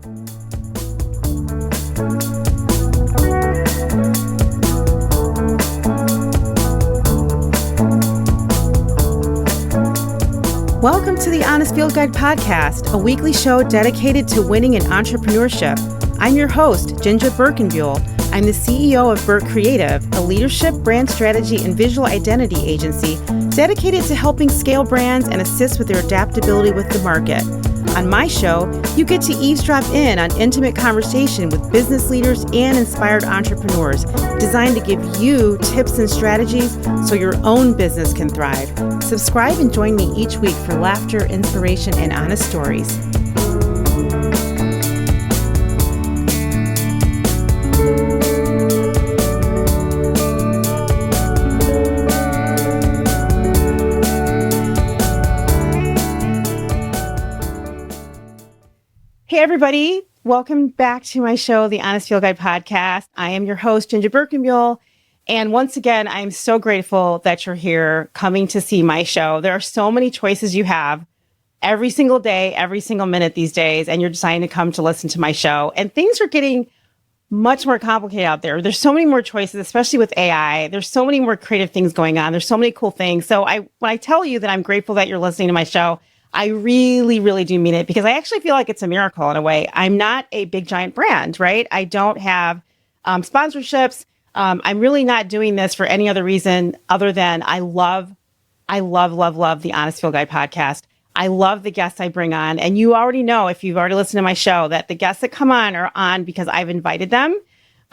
Welcome to the Honest Field Guide podcast, a weekly show dedicated to winning in entrepreneurship. I'm your host, Ginger Birkenbuell. I'm the CEO of Burt Creative, a leadership, brand strategy, and visual identity agency dedicated to helping scale brands and assist with their adaptability with the market. On my show, you get to eavesdrop in on intimate conversation with business leaders and inspired entrepreneurs, designed to give you tips and strategies so your own business can thrive. Subscribe and join me each week for laughter, inspiration, and honest stories. Hey, everybody. Welcome back to my show, the Honest Field Guide podcast. I am your host, Ginger Birkenbuell. And once again, I'm so grateful that you're here coming to see my show. There are so many choices you have every single day, every single minute these days, and you're deciding to come to listen to my show. And things are getting much more complicated out there. There's so many more choices, especially with AI. There's so many more creative things going on. There's so many cool things. So when I tell you that I'm grateful that you're listening to my show, I really, really do mean it, because I actually feel like it's a miracle in a way. I'm not a big giant brand, right? I don't have sponsorships. I'm really not doing this for any other reason other than I love the Honest Field Guide podcast. I love the guests I bring on. And you already know, if you've already listened to my show, that the guests that come on are on because I've invited them.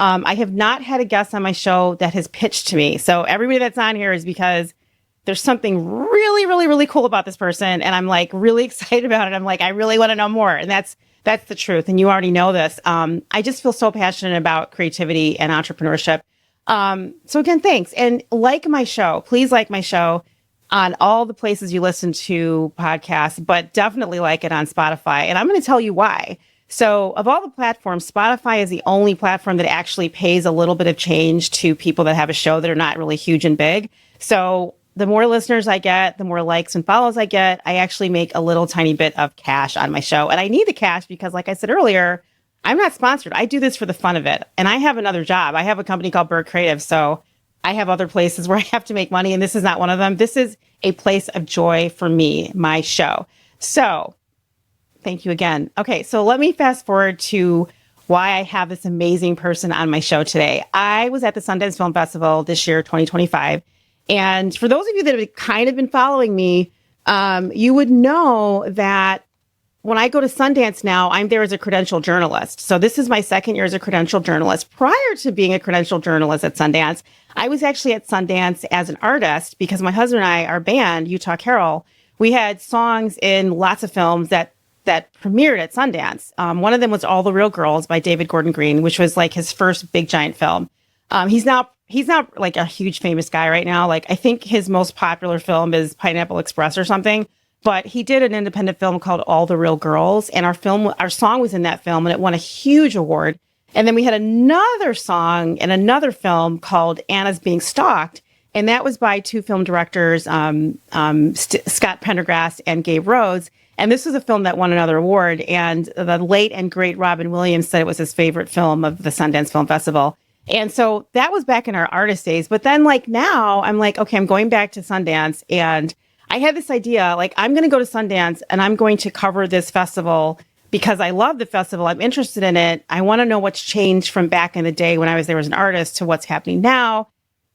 I have not had a guest on my show that has pitched to me. So everybody that's on here is because there's something really, really, really cool about this person. And I'm like really excited about it. I'm like, I really want to know more. And that's the truth. And you already know this. I just feel so passionate about creativity and entrepreneurship. So again, thanks. And like my show, please like my show on all the places you listen to podcasts, but definitely like it on Spotify. And I'm going to tell you why. So of all the platforms, Spotify is the only platform that actually pays a little bit of change to people that have a show that are not really huge and big. So the more listeners I get, the more likes and follows I get, I actually make a little tiny bit of cash on my show. And I need the cash because, like I said earlier, I'm not sponsored. I do this for the fun of it. And I have another job. I have a company called Burt Creative. So I have other places where I have to make money. And this is not one of them. This is a place of joy for me, my show. So thank you again. Okay, so let me fast forward to why I have this amazing person on my show today. I was at the Sundance Film Festival this year, 2025. And for those of you that have kind of been following me, you would know that when I go to Sundance now, I'm there as a credentialed journalist. So this is my second year as a credentialed journalist. Prior to being a credentialed journalist at Sundance, I was actually at Sundance as an artist because my husband and I, our band, Utah Carol, we had songs in lots of films that premiered at Sundance. One of them was All the Real Girls by David Gordon Green, which was like his first big giant film. He's not like a huge famous guy right now. Like I think his most popular film is Pineapple Express or something, but he did an independent film called All the Real Girls. And our song was in that film and it won a huge award. And then we had another song in another film called Anna's Being Stalked. And that was by two film directors, Scott Pendergrass and Gabe Rhodes. And this was a film that won another award. And the late and great Robin Williams said it was his favorite film of the Sundance Film Festival. And so that was back in our artist days. But then like now I'm like, okay, I'm going back to Sundance. And I had this idea, like I'm going to go to Sundance and I'm going to cover this festival because I love the festival. I'm interested in it. I want to know what's changed from back in the day when I was there as an artist to what's happening now.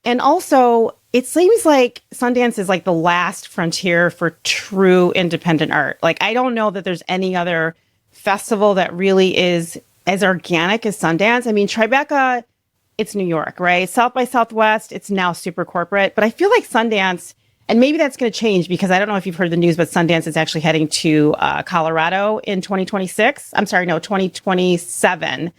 And also it seems like Sundance is like the last frontier for true independent art. Like I don't know that there's any other festival that really is as organic as Sundance. I mean, Tribeca, it's New York, right? South by Southwest, it's now super corporate. But I feel like Sundance, and maybe that's going to change because I don't know if you've heard the news, but Sundance is actually heading to Colorado in 2026. I'm sorry, no, 2027.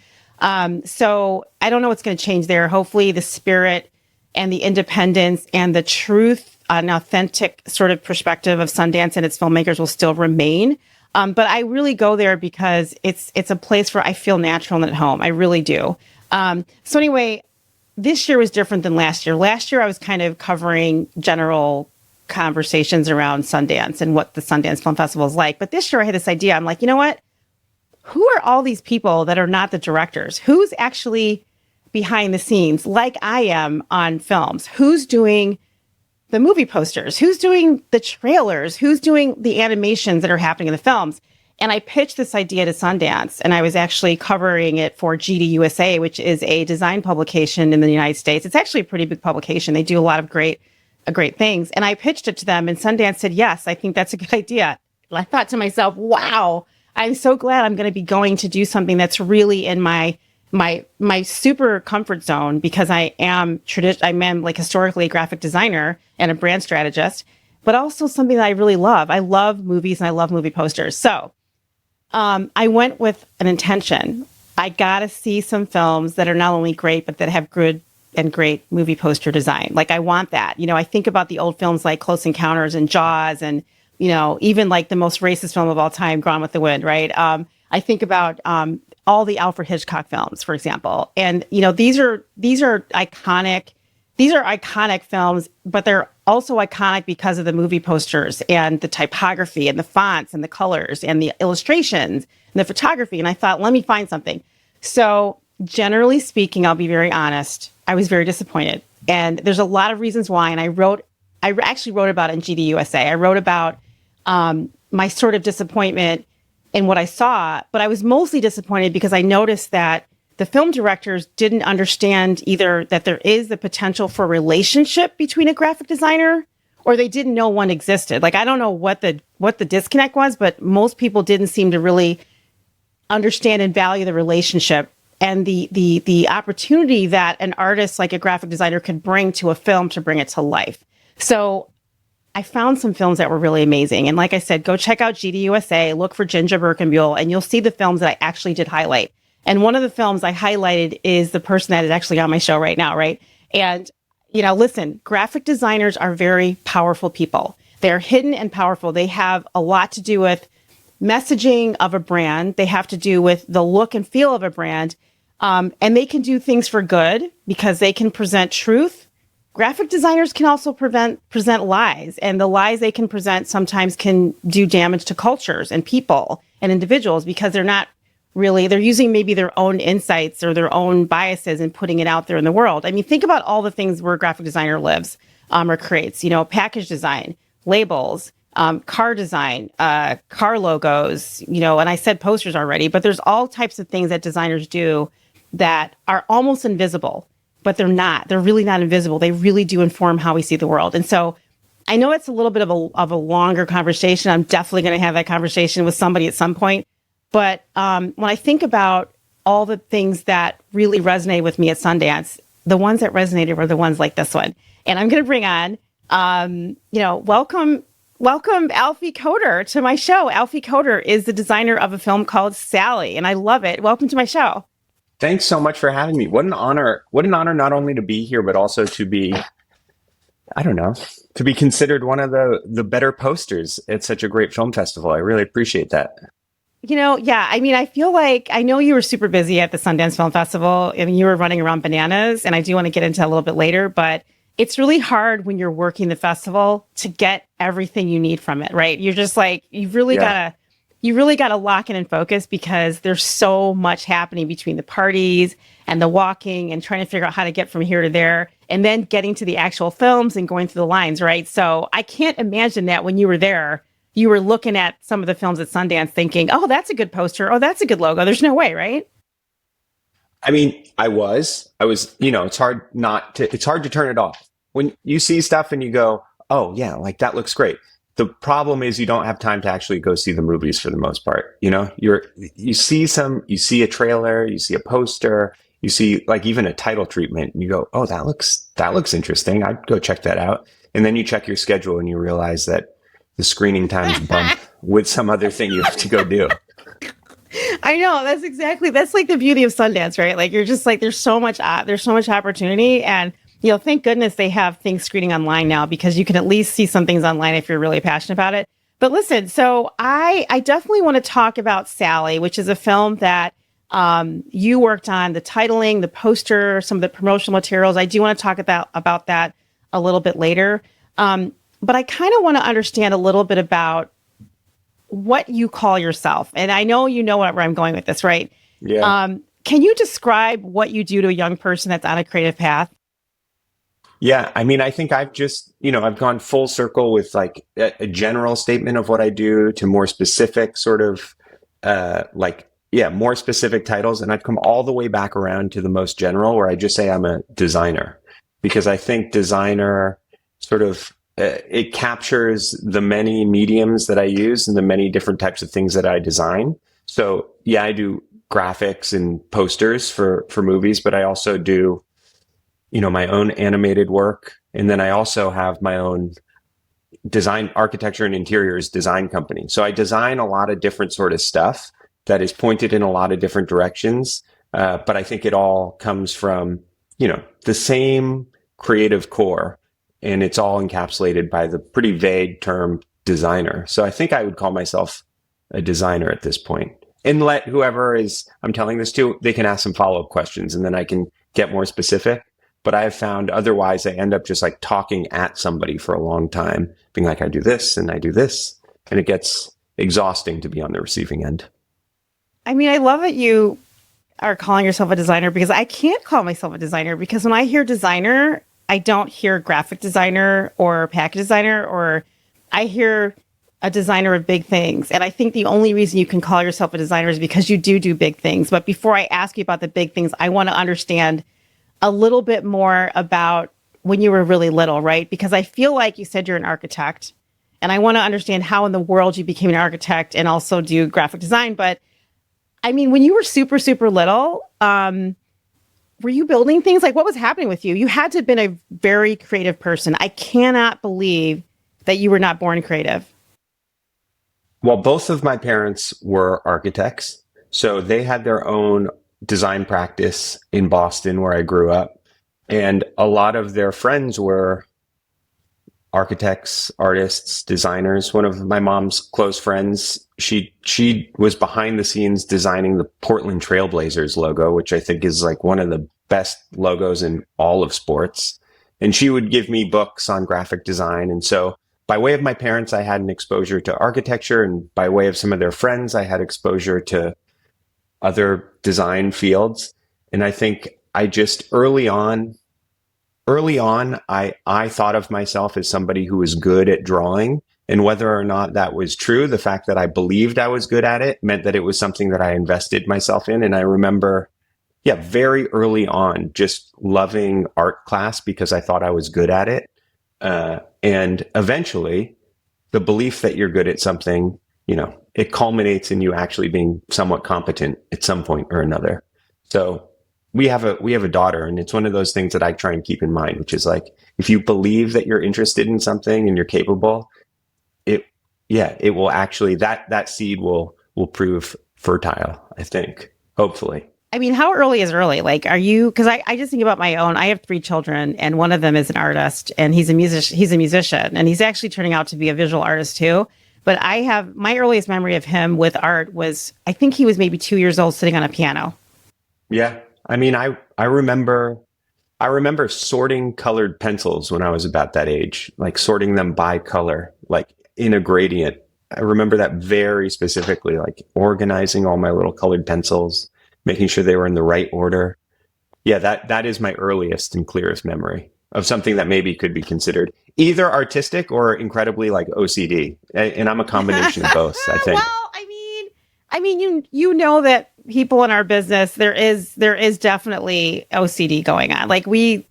So I don't know what's going to change there. Hopefully the spirit and the independence and the truth, an authentic sort of perspective of Sundance and its filmmakers will still remain. But I really go there because it's a place where I feel natural and at home. I really do. So anyway, this year was different than last year. Last year, I was kind of covering general conversations around Sundance and what the Sundance Film Festival is like. But this year I had this idea. I'm like, you know what? who are all these people that are not the directors? Who's actually behind the scenes, like I am on films? Who's doing the movie posters? Who's doing the trailers? Who's doing the animations that are happening in the films? And I pitched this idea to Sundance, and I was actually covering it for GDUSA, which is a design publication in the United States. It's actually a pretty big publication. They do a lot of great things. And I pitched it to them, and Sundance said, yes, I think that's a good idea. And I thought to myself, wow, I'm so glad I'm going to be going to do something that's really in my super comfort zone, because I am like historically a graphic designer and a brand strategist, but also something that I really love. I love movies and I love movie posters. So I went with an intention. I got to see some films that are not only great, but that have good and great movie poster design. Like, I want that. You know, I think about the old films like Close Encounters and Jaws, and, you know, even like the most racist film of all time, Gone with the Wind, right? I think about all the Alfred Hitchcock films, for example. And, you know, these are iconic films, but they're also iconic because of the movie posters and the typography and the fonts and the colors and the illustrations and the photography. And I thought, let me find something. So generally speaking, I'll be very honest, I was very disappointed. And there's a lot of reasons why. And I actually wrote about it in GDUSA. I wrote about my sort of disappointment in what I saw, but I was mostly disappointed because I noticed that the film directors didn't understand either that there is the potential for a relationship between a graphic designer, or they didn't know one existed. Like, I don't know what the disconnect was, but most people didn't seem to really understand and value the relationship and the opportunity that an artist like a graphic designer could bring to a film to bring it to life. So I found some films that were really amazing. And like I said, go check out GDUSA, look for Ginger Birkenbuell, and you'll see the films that I actually did highlight. And one of the films I highlighted is the person that is actually on my show right now, right? And, you know, listen, graphic designers are very powerful people. They're hidden and powerful. They have a lot to do with messaging of a brand. They have to do with the look and feel of a brand. And they can do things for good because they can present truth. Graphic designers can also present lies, and the lies they can present sometimes can do damage to cultures and people and individuals because they're using maybe their own insights or their own biases and putting it out there in the world. I mean, think about all the things where a graphic designer lives or creates, you know, package design, labels, car design, car logos, you know, and I said posters already, but there's all types of things that designers do that are almost invisible. But they're not. They're really not invisible. They really do inform how we see the world. And so I know it's a little bit of a longer conversation. I'm definitely going to have that conversation with somebody at some point. But when I think about all the things that really resonated with me at Sundance, the ones that resonated were the ones like this one. And I'm going to bring on, welcome Alfie Koetter to my show. Alfie Koetter is the designer of a film called Sally, and I love it. Welcome to my show. Thanks so much for having me. What an honor. What an honor not only to be here, but also to be, to be considered one of the better posters at such a great film festival. I really appreciate that. You know, yeah, I mean, I feel like I know you were super busy at the Sundance Film Festival. I mean, you were running around bananas, and I do want to get into that a little bit later, but it's really hard when you're working the festival to get everything you need from it, right? You're just like, you really got to lock in and focus because there's so much happening between the parties and the walking and trying to figure out how to get from here to there and then getting to the actual films and going through the lines, right? So I can't imagine that when you were there, you were looking at some of the films at Sundance thinking, oh, that's a good poster. Oh, that's a good logo. There's no way, right? I mean, I was, you know, it's hard to turn it off. When you see stuff and you go, oh yeah, like that looks great. The problem is you don't have time to actually go see the movies for the most part. You know, you see a trailer, you see a poster, you see like even a title treatment and you go, oh, that looks interesting. I'd go check that out. And then you check your schedule and you realize that the screening time's bumped with some other thing you have to go do. I know that's like the beauty of Sundance, right? Like you're just like, there's so much opportunity, and you know, thank goodness they have things screening online now because you can at least see some things online if you're really passionate about it. But listen, so I definitely want to talk about Sally, which is a film that you worked on, the titling, the poster, some of the promotional materials. I do want to talk about that a little bit later. But I kind of want to understand a little bit about what you call yourself. And I know you know where I'm going with this, right? Yeah. Can you describe what you do to a young person that's on a creative path? Yeah, I mean, I think I've just, I've gone full circle with like a general statement of what I do to more specific sort of more specific titles. And I've come all the way back around to the most general where I just say I'm a designer because I think designer sort of it captures the many mediums that I use and the many different types of things that I design. So yeah, I do graphics and posters for movies, but I also do my own animated work. And then I also have my own design, architecture and interiors design company. So I design a lot of different sort of stuff that is pointed in a lot of different directions. But I think it all comes from, the same creative core, and it's all encapsulated by the pretty vague term designer. So I think I would call myself a designer at this point. And let whoever I'm telling this to, they can ask some follow-up questions and then I can get more specific. But I have found otherwise I end up just like talking at somebody for a long time, being like, I do this and I do this. And it gets exhausting to be on the receiving end. I mean, I love that you are calling yourself a designer because I can't call myself a designer because when I hear designer, I don't hear graphic designer or package designer, or I hear a designer of big things. And I think the only reason you can call yourself a designer is because you do big things. But before I ask you about the big things, I want to understand a little bit more about when you were really little, right? Because I feel like you said you're an architect, and I want to understand how in the world you became an architect and also do graphic design. But I mean, when you were super, super little, were you building things? Like, what was happening with you? You had to have been a very creative person. I cannot believe that you were not born creative. Well, both of my parents were architects, so they had their own design practice in Boston where I grew up. And a lot of their friends were architects, artists, designers. One of my mom's close friends, she was behind the scenes designing the Portland Trailblazers logo, which I think is like one of the best logos in all of sports. And she would give me books on graphic design. And so by way of my parents, I had an exposure to architecture, and by way of some of their friends, I had exposure to other design fields. And I think I just early on, I thought of myself as somebody who was good at drawing. And whether or not that was true, the fact that I believed I was good at it meant that it was something that I invested myself in. And I remember, very early on, just loving art class because I thought I was good at it. And eventually, the belief that you're good at something, it culminates in you actually being somewhat competent at some point or another. So we have a daughter, and it's one of those things that I try and keep in mind, which is like, if you believe that you're interested in something and you're capable, it will actually, that seed will prove fertile, I think, hopefully. I mean, how early is early? Like, are you, because I just think about my own, I have 3 children and one of them is an artist and he's a musician and he's actually turning out to be a visual artist too. But I have, my earliest memory of him with art was, I think he was maybe 2 years old sitting on a piano. Yeah. I mean, I remember sorting colored pencils when I was about that age, like sorting them by color, like in a gradient. I remember that very specifically, like organizing all my little colored pencils, making sure they were in the right order. Yeah, that is my earliest and clearest memory of something that maybe could be considered either artistic or incredibly like OCD. And I'm a combination of both, I think. Well, I mean, you know that people in our business, there is definitely OCD going on. Like we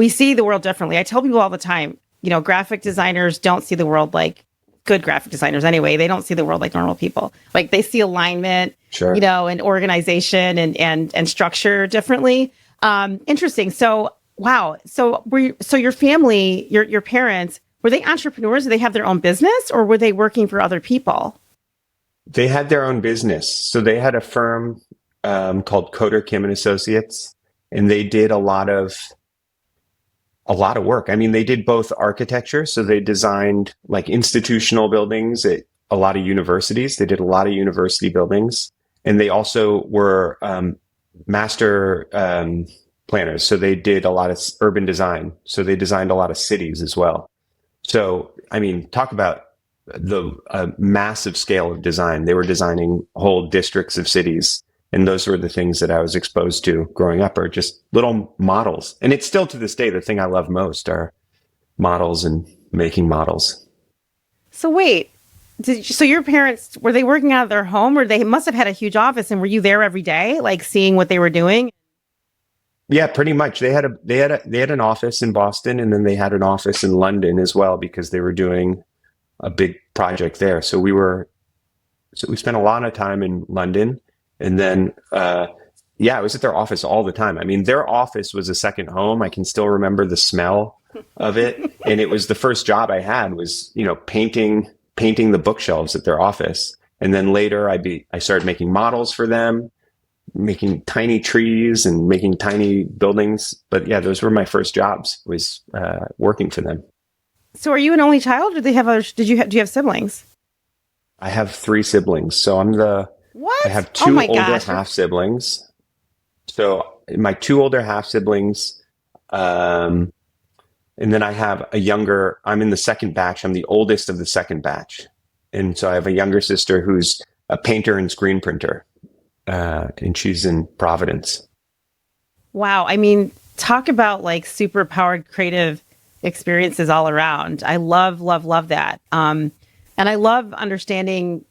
see the world differently. I tell people all the time, graphic designers don't see the world like good graphic designers anyway. They don't see the world like normal people. Like they see alignment, sure, and organization and structure differently. Interesting. So, wow. So your family, your parents, were they entrepreneurs? Did they have their own business or were they working for other people? They had their own business. So they had a firm called Koetter, Kim and Associates, and they did a lot of work. I mean, they did both architecture. So they designed like institutional buildings at a lot of universities. They did a lot of university buildings. And they also were master planners. So they did a lot of urban design. So they designed a lot of cities as well. So, I mean, talk about massive scale of design. They were designing whole districts of cities. And those were the things that I was exposed to growing up, are just little models. And it's still to this day, the thing I love most are models and making models. So wait, so your parents, were they working out of their home, or they must have had a huge office, and were you there every day, like seeing what they were doing? Yeah, pretty much. They had an office in Boston, and then they had an office in London as well, because they were doing a big project there. So we spent a lot of time in London, and then I was at their office all the time. I mean, their office was a second home. I can still remember the smell of it, and it was the first job I had was, painting the bookshelves at their office. And then later I started making models for them, making tiny trees and making tiny buildings. But yeah, those were my first jobs, was working for them. So are you an only child, or do you have siblings? I have 3 siblings. So I have 2 older half siblings. So my 2 older half siblings, and then I have I'm in the second batch. I'm the oldest of the second batch. And so I have a younger sister who's a painter and screen printer. And she's in Providence. Wow. I mean, talk about like super powered creative experiences all around. I love, love, love that. And I love understanding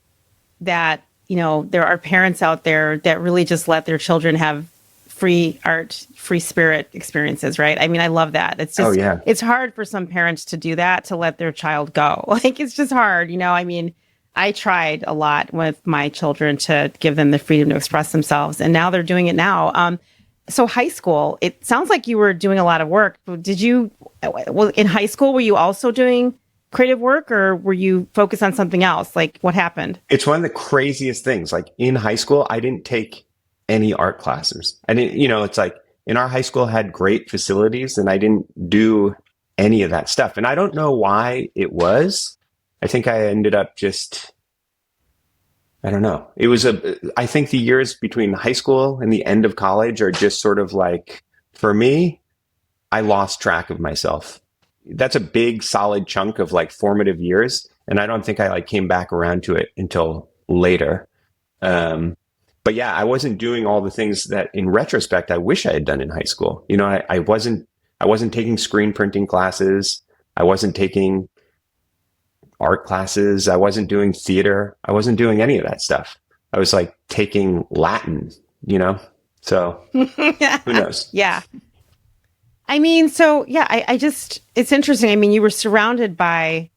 that, there are parents out there that really just let their children have free art, free spirit experiences, right? I mean, I love that. It's just, It's hard for some parents to do that, to let their child go. Like, it's just hard, I mean, I tried a lot with my children to give them the freedom to express themselves, and now they're doing it now. So high school, it sounds like you were doing a lot of work. In high school, were you also doing creative work, or were you focused on something else? Like, what happened? It's one of the craziest things. Like, in high school, I didn't take any art classes. I didn't, it's like, in our high school had great facilities, and I didn't do any of that stuff. And I don't know why it was. I think I ended up I don't know. I think the years between high school and the end of college are just sort of like, for me, I lost track of myself. That's a big, solid chunk of like formative years. And I don't think I came back around to it until later. But yeah, I wasn't doing all the things that in retrospect, I wish I had done in high school. I wasn't taking screen printing classes. I wasn't taking art classes. I wasn't doing theater. I wasn't doing any of that stuff. I was like taking Latin, so who knows? Yeah. I mean, it's interesting. I mean, you were surrounded by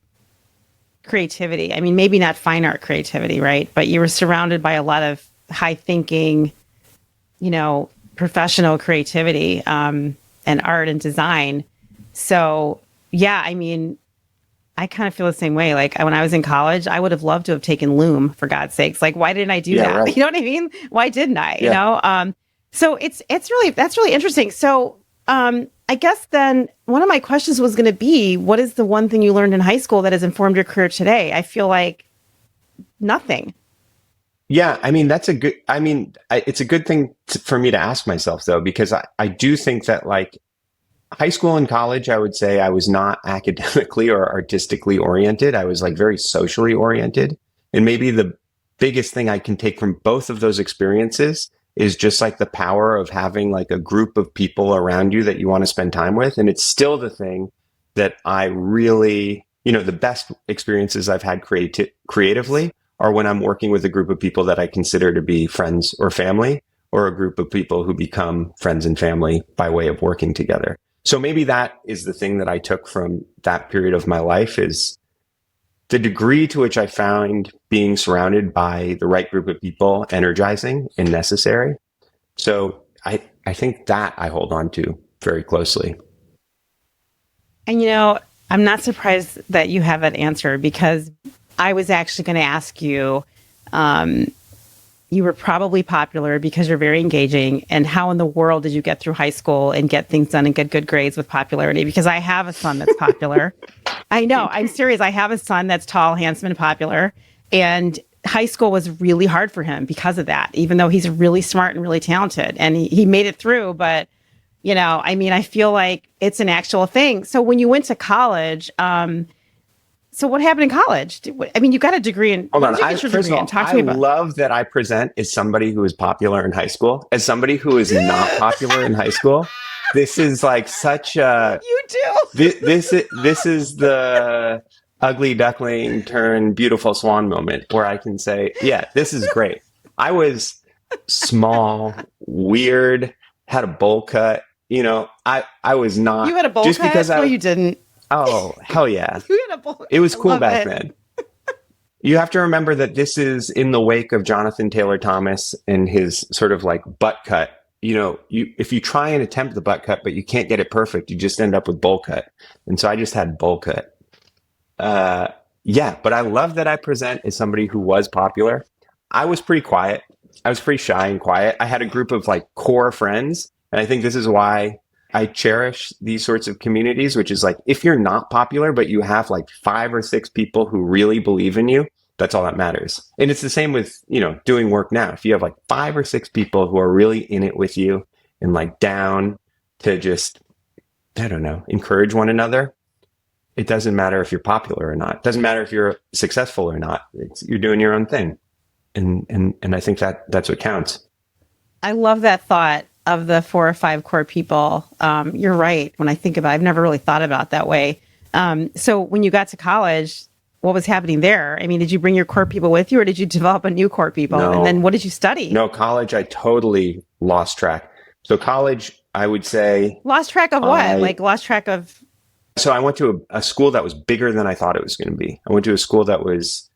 creativity. I mean, maybe not fine art creativity, right? But you were surrounded by a lot of high thinking, professional creativity, and art and design. So yeah, I mean, I kind of feel the same way. Like, when I was in college, I would have loved to have taken Loom, for God's sakes. Like, why didn't I do that? Right. You know what I mean? Why didn't I? Yeah. So that's really interesting. So I guess then one of my questions was going to be, what is the one thing you learned in high school that has informed your career today? I feel like nothing. Yeah, I mean, it's a good thing for me to ask myself, though, because I do think that like high school and college, I would say I was not academically or artistically oriented. I was like very socially oriented. And maybe the biggest thing I can take from both of those experiences is just like the power of having like a group of people around you that you want to spend time with. And it's still the thing that I really, the best experiences I've had creatively are when I'm working with a group of people that I consider to be friends or family, or a group of people who become friends and family by way of working together. So maybe that is the thing that I took from that period of my life, is the degree to which I found being surrounded by the right group of people energizing and necessary. So I think that I hold on to very closely. And, I'm not surprised that you have that answer, because I was actually going to ask you, you were probably popular because you're very engaging. And how in the world did you get through high school and get things done and get good grades with popularity? Because I have a son that's popular. I know, I'm serious. I have a son that's tall, handsome, and popular. And high school was really hard for him because of that, even though he's really smart and really talented. And he made it through. But, I mean, I feel like it's an actual thing. So when you went to college, So what happened in college? I mean, you got a degree in, Hold what on. did you get your First of degree all, in? Talk to I me about it. love that I present as somebody who is popular in high school. As somebody who is not popular in high school, this is like such a You do. this is the ugly duckling turn beautiful swan moment where I can say, yeah, this is great. I was small, weird, had a bowl cut. I was not You had a bowl just cut? because No, you didn't. oh, hell yeah. You had a bowl. It was I cool love back it. then. You have to remember that this is in the wake of Jonathan Taylor Thomas and his sort of like butt cut. If you try and attempt the butt cut, but you can't get it perfect, you just end up with bowl cut. And so I just had bowl cut. Yeah, but I love that I present as somebody who was popular. I was pretty quiet. I was pretty shy and quiet. I had a group of like core friends. And I think this is why I cherish these sorts of communities, which is like, if you're not popular, but you have like 5 or 6 people who really believe in you, that's all that matters. And it's the same with, doing work now. If you have like 5 or 6 people who are really in it with you and like down to just, I don't know, encourage one another, it doesn't matter if you're popular or not. It doesn't matter if you're successful or not. You're doing your own thing. And I think that's what counts. I love that thought of the 4 or 5 core people. You're right. When I think about it, I've never really thought about it that way. So when you got to college, what was happening there? I mean, did you bring your core people with you or did you develop a new core people? No. And then what did you study? No, college, I totally lost track. So college, I would say... Lost track of what? Like lost track of... So I went to a school that was bigger than I thought it was going to be. I went to a school that was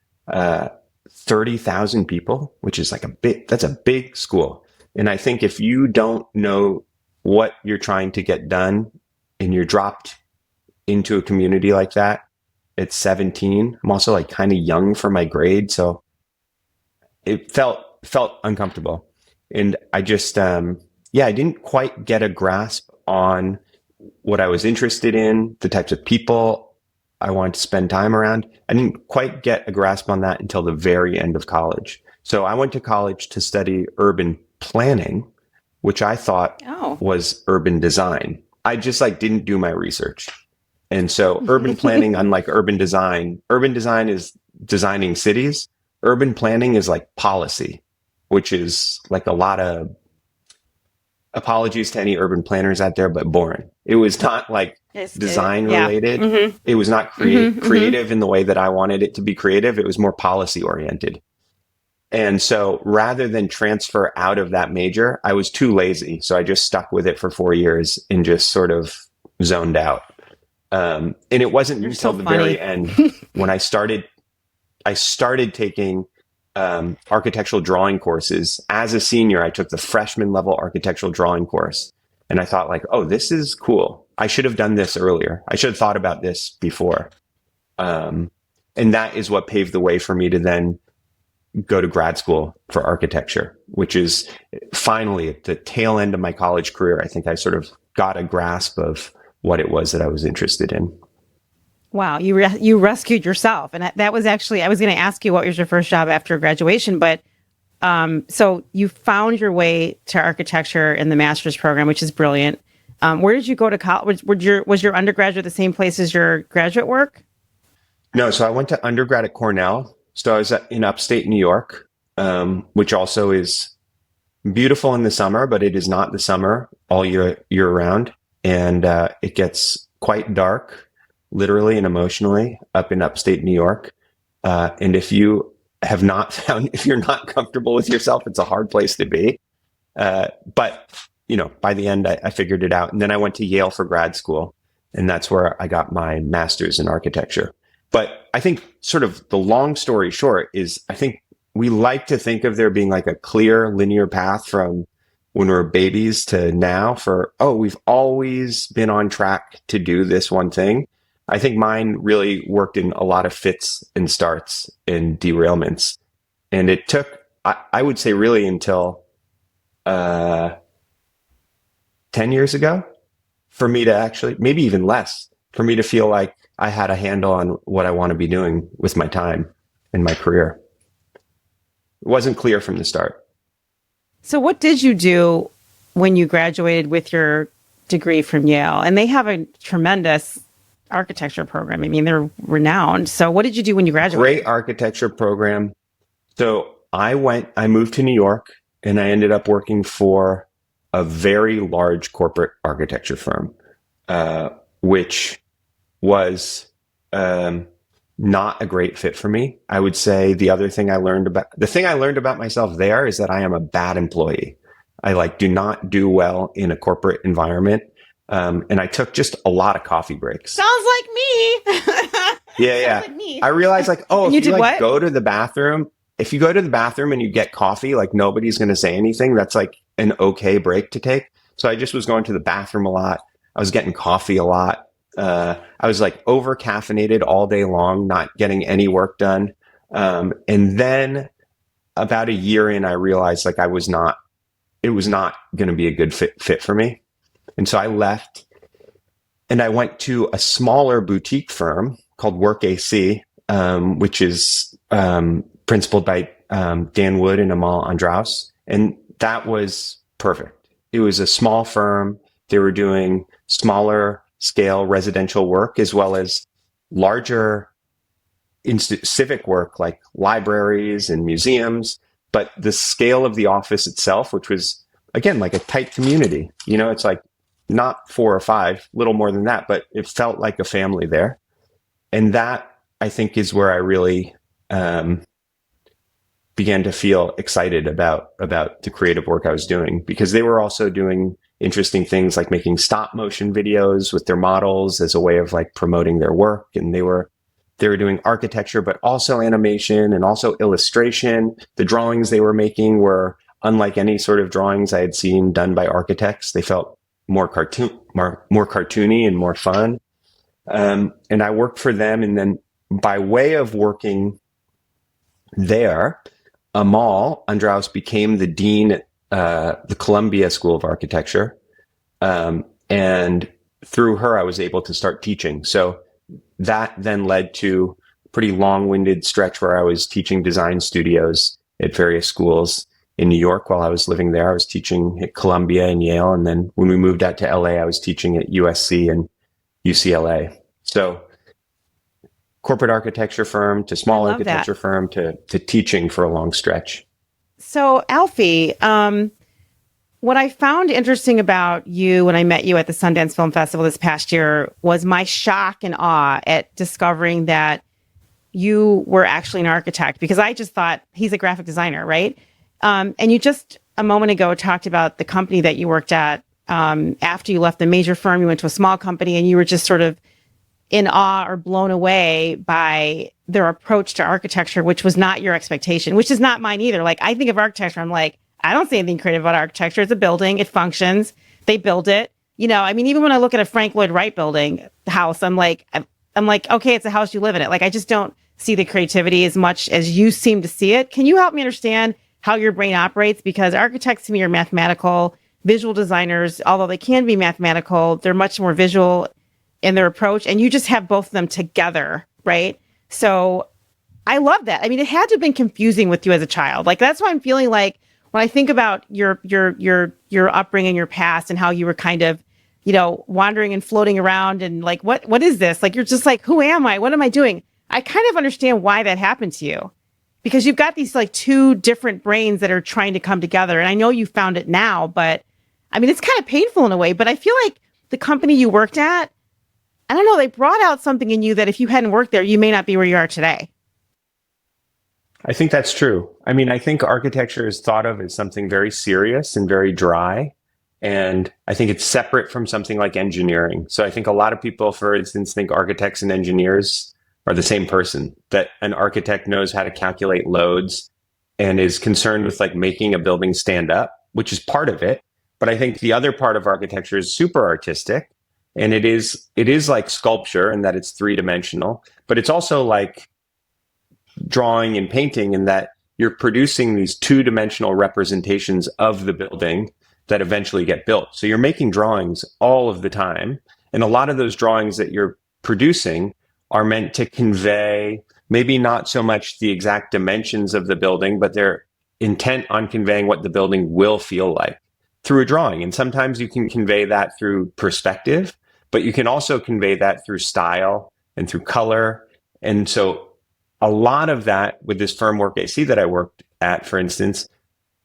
30,000 people, which is like that's a big school. And I think if you don't know what you're trying to get done and you're dropped into a community like that at 17, I'm also like kind of young for my grade. So it felt uncomfortable. And I just, I didn't quite get a grasp on what I was interested in, the types of people I wanted to spend time around. I didn't quite get a grasp on that until the very end of college. So I went to college to study urban planning, which I thought was urban design. I just didn't do my research. And so urban planning, unlike urban design is designing cities. Urban planning is like policy, which is like a lot of apologies to any urban planners out there, but boring. It was not like design related. Mm-hmm. It was not creative in the way that I wanted it to be creative. It was more policy oriented. And so rather than transfer out of that major, I was too lazy. So I just stuck with it for 4 years and just sort of zoned out. And it wasn't until the very end when I started taking architectural drawing courses. As a senior, I took the freshman level architectural drawing course. And I thought this is cool. I should have done this earlier. I should have thought about this before. And that is what paved the way for me to then go to grad school for architecture, which is finally at the tail end of my college career. I think I sort of got a grasp of what it was that I was interested in. Wow, you rescued yourself. And that was actually, I was going to ask you what was your first job after graduation, but so you found your way to architecture in the master's program, which is brilliant. Where did you go to college? Was your undergraduate the same place as your graduate work? No, so I went to undergrad at Cornell. So I was in upstate New York, which also is beautiful in the summer, but it is not the summer all year round. And it gets quite dark, literally and emotionally, up in upstate New York. And if you're not comfortable with yourself, it's a hard place to be. But, by the end, I figured it out. And then I went to Yale for grad school. And that's where I got my master's in architecture. But I think sort of the long story short is I think we like to think of there being like a clear linear path from when we're babies to now we've always been on track to do this one thing. I think mine really worked in a lot of fits and starts and derailments. And it took, I would say really until 10 years ago for me to actually, maybe even less, for me to feel like I had a handle on what I want to be doing with my time in my career. It wasn't clear from the start. So what did you do when you graduated with your degree from Yale? And they have a tremendous architecture program. I mean, they're renowned. So what did you do when you graduated? Great architecture program. So I moved to New York, and I ended up working for a very large corporate architecture firm, which was not a great fit for me. I would say the thing I learned about myself there is that I am a bad employee. I do not do well in a corporate environment. And I took just a lot of coffee breaks. Sounds like me. Yeah. Like me. I realized if you go to the bathroom, and you get coffee, nobody's going to say anything. That's an okay break to take. So I just was going to the bathroom a lot. I was getting coffee a lot. I was over caffeinated all day long, not getting any work done. And then about a year in, I realized it was not going to be a good fit for me. And so I left, and I went to a smaller boutique firm called Work AC, which is principled by Dan Wood and Amal Andraus. And that was perfect. It was a small firm. They were doing smaller scale residential work as well as larger civic work like libraries and museums. But the scale of the office itself, which was, again, a tight community, it's not 4 or 5, little more than that, but it felt like a family there. And that, I think, is where I really began to feel excited about the creative work I was doing, because they were also doing interesting things like making stop motion videos with their models as a way of promoting their work. And they were doing architecture, but also animation and also illustration. The drawings they were making were unlike any sort of drawings I had seen done by architects. They felt more cartoony and more fun. And I worked for them. And then by way of working there, Amal Andraus became the dean at the Columbia School of Architecture. And through her, I was able to start teaching. So that then led to a pretty long-winded stretch where I was teaching design studios at various schools in New York while I was living there. I was teaching at Columbia and Yale. And then when we moved out to LA, I was teaching at USC and UCLA. So corporate architecture firm to small architecture firm to teaching for a long stretch. So Alfie, what I found interesting about you when I met you at the Sundance Film Festival this past year was my shock and awe at discovering that you were actually an architect, because I just thought he's a graphic designer, right? And you just a moment ago talked about the company that you worked at. After you left the major firm, you went to a small company, and you were just sort of in awe or blown away by their approach to architecture, which was not your expectation, which is not mine either. I think of architecture, I'm I don't see anything creative about architecture. It's a building. It functions. They build it. Even when I look at a Frank Lloyd Wright building house, I'm like, okay, it's a house, you live in it. I just don't see the creativity as much as you seem to see it. Can you help me understand how your brain operates? Because architects to me are mathematical. Visual designers, although they can be mathematical, they're much more visual in their approach. And you just have both of them together, right? So I love that. It had to have been confusing with you as a child. That's why I'm feeling when I think about your upbringing, your past, and how you were kind of, wandering and floating around and what is this? You're just who am I? What am I doing? I kind of understand why that happened to you, because you've got these two different brains that are trying to come together. And I know you found it now, but it's kind of painful in a way, but I feel like the company you worked at, I don't know, they brought out something in you that if you hadn't worked there, you may not be where you are today. I think that's true. I think architecture is thought of as something very serious and very dry. And I think it's separate from something like engineering. So I think a lot of people, for instance, think architects and engineers are the same person, that an architect knows how to calculate loads and is concerned with making a building stand up, which is part of it. But I think the other part of architecture is super artistic. And it is like sculpture in that it's 3-dimensional, but it's also like drawing and painting in that you're producing these 2-dimensional representations of the building that eventually get built. So you're making drawings all of the time. And a lot of those drawings that you're producing are meant to convey maybe not so much the exact dimensions of the building, but they're intent on conveying what the building will feel like through a drawing. And sometimes you can convey that through perspective, but you can also convey that through style and through color. And so a lot of that with this firm Work AC that I worked at, for instance,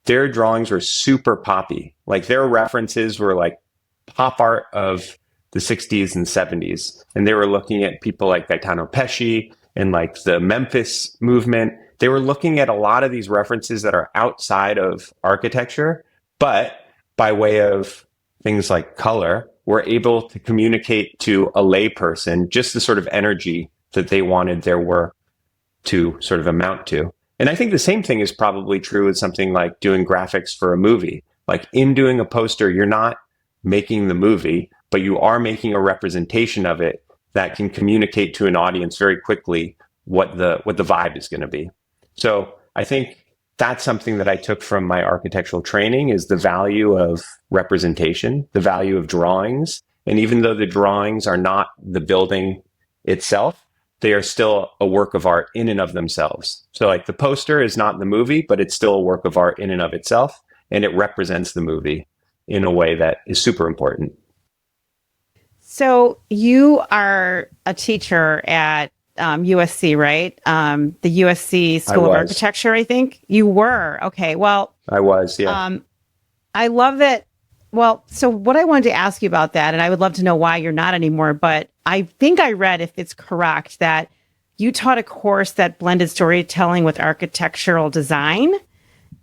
their drawings were super poppy. Like their references were like pop art of the 60s and 70s. And they were looking at people like Gaetano Pesci and like the Memphis movement. They were looking at a lot of these references that are outside of architecture, but by way of things like color, were able to communicate to a layperson just the sort of energy that they wanted their work to sort of amount to. And I think the same thing is probably true with something like doing graphics for a movie. Like in doing a poster, you're not making the movie, but you are making a representation of it that can communicate to an audience very quickly what the vibe is going to be. So I think that's something that I took from my architectural training, is the value of representation, the value of drawings. And even though the drawings are not the building itself, they are still a work of art in and of themselves. So like the poster is not the movie, but it's still a work of art in and of itself. And it represents the movie in a way that is super important. So you are a teacher at USC, right? The USC School of Architecture, I think. You were. Okay. Well, I was, yeah. I love that. Well, so what I wanted to ask you about that, and I would love to know why you're not anymore, but I think I read, if it's correct, that you taught a course that blended storytelling with architectural design.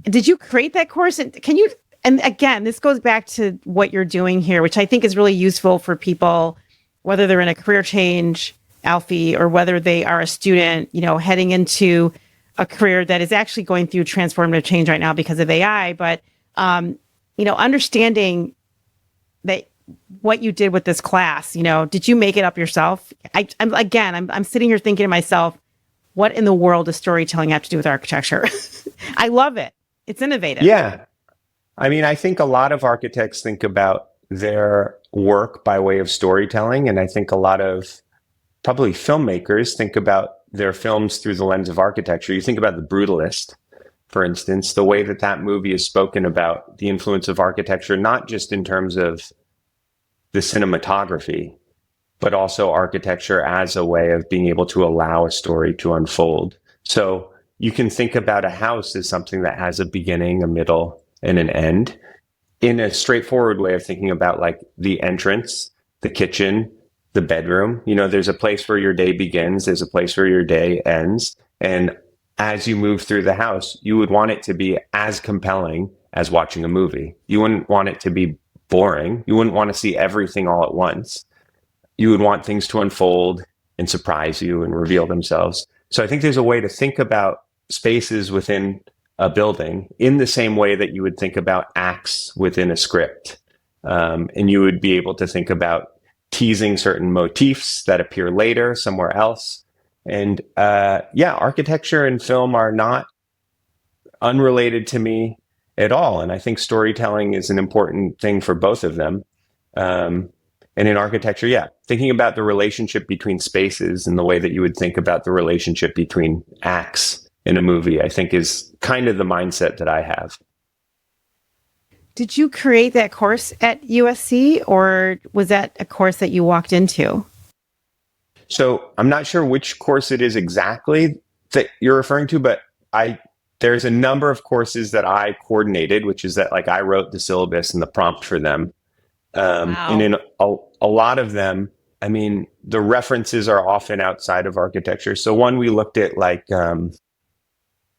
Did you create that course? And can you, and again, this goes back to what you're doing here, which I think is really useful for people, whether they're in a career change, Alfie, or whether they are a student, heading into a career that is actually going through transformative change right now because of AI. But, understanding that what you did with this class, did you make it up yourself? I'm sitting here thinking to myself, what in the world does storytelling have to do with architecture? I love it. It's innovative. Yeah. I mean, I think a lot of architects think about their work by way of storytelling. And I think a lot of probably filmmakers think about their films through the lens of architecture. You think about The Brutalist, for instance, the way that that movie is spoken about the influence of architecture, not just in terms of the cinematography, but also architecture as a way of being able to allow a story to unfold. So you can think about a house as something that has a beginning, a middle, and an end, in a straightforward way of thinking about like the entrance, the kitchen, the bedroom. There's a place where your day begins, there's a place where your day ends. And as you move through the house, you would want it to be as compelling as watching a movie. You wouldn't want it to be boring. You wouldn't want to see everything all at once. You would want things to unfold and surprise you and reveal themselves. So I think there's a way to think about spaces within a building in the same way that you would think about acts within a script. And you would be able to think about teasing certain motifs that appear later somewhere else. And architecture and film are not unrelated to me at all. And I think storytelling is an important thing for both of them. And in architecture, thinking about the relationship between spaces and the way that you would think about the relationship between acts in a movie, I think is kind of the mindset that I have. Did you create that course at USC, or was that a course that you walked into? So I'm not sure which course it is exactly that you're referring to, but there's a number of courses that I coordinated, which is that like I wrote the syllabus and the prompt for them. Wow. And in a lot of them, I mean, the references are often outside of architecture. So one, we looked at like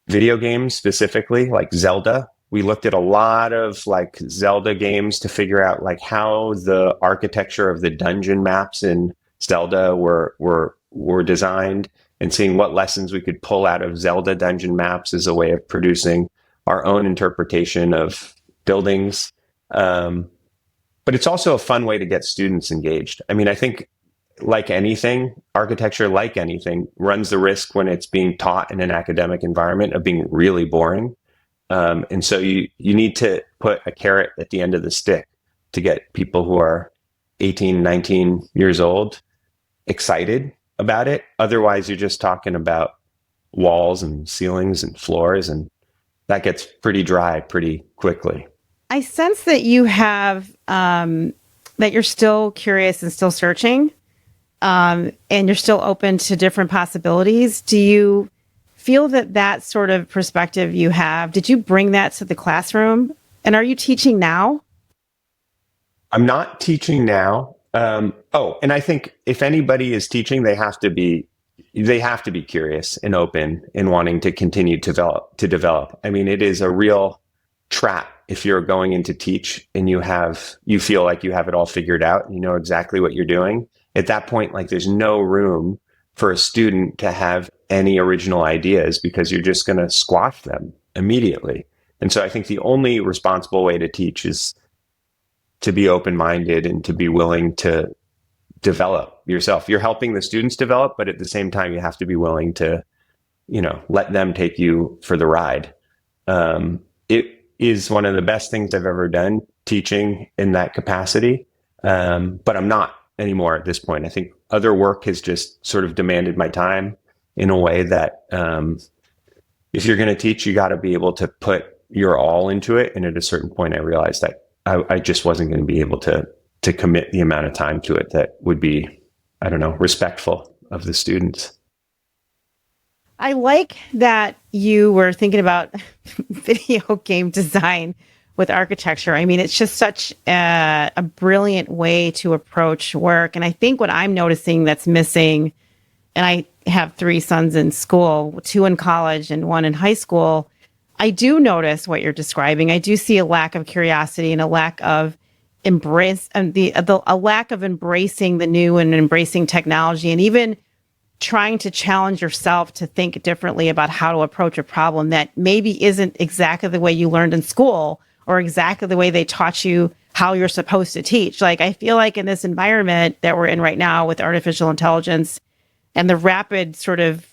video games specifically, like Zelda. We looked at a lot of like Zelda games to figure out like how the architecture of the dungeon maps in Zelda were designed, and seeing what lessons we could pull out of Zelda dungeon maps as a way of producing our own interpretation of buildings. But it's also a fun way to get students engaged. I mean, I think like anything, architecture, like anything, runs the risk when it's being taught in an academic environment of being really boring. And so you need to put a carrot at the end of the stick to get people who are 18, 19 years old excited about it. Otherwise, you're just talking about walls and ceilings and floors, and that gets pretty dry pretty quickly. I sense that you have that you're still curious and still searching, and you're still open to different possibilities. Do you feel that that sort of perspective you have, did you bring that to the classroom? And are you teaching now? I'm not teaching now. And I think if anybody is teaching, they have to be curious and open and wanting to continue to develop. I mean, it is a real trap if you're going in to teach and you feel like you have it all figured out, you know exactly what you're doing. At that point, like there's no room for a student to have any original ideas because you're just going to squash them immediately. And so I think the only responsible way to teach is to be open-minded and to be willing to develop yourself. You're helping the students develop, but at the same time, you have to be willing to, let them take you for the ride. It is one of the best things I've ever done, teaching in that capacity. But I'm not anymore at this point. I think other work has just sort of demanded my time in a way that if you're going to teach, you got to be able to put your all into it. And at a certain point, I realized that I just wasn't going to be able to commit the amount of time to it that would be, I don't know, respectful of the students. I like that you were thinking about video game design with architecture. I mean, it's just such a brilliant way to approach work. And I think what I'm noticing that's missing, and I have 3 sons in school, 2 in college and 1 in high school, I do notice what you're describing. I do see a lack of curiosity and a lack of embrace and a lack of embracing the new and embracing technology, and even trying to challenge yourself to think differently about how to approach a problem that maybe isn't exactly the way you learned in school or exactly the way they taught you how you're supposed to teach. Like, I feel like in this environment that we're in right now with artificial intelligence and the rapid sort of,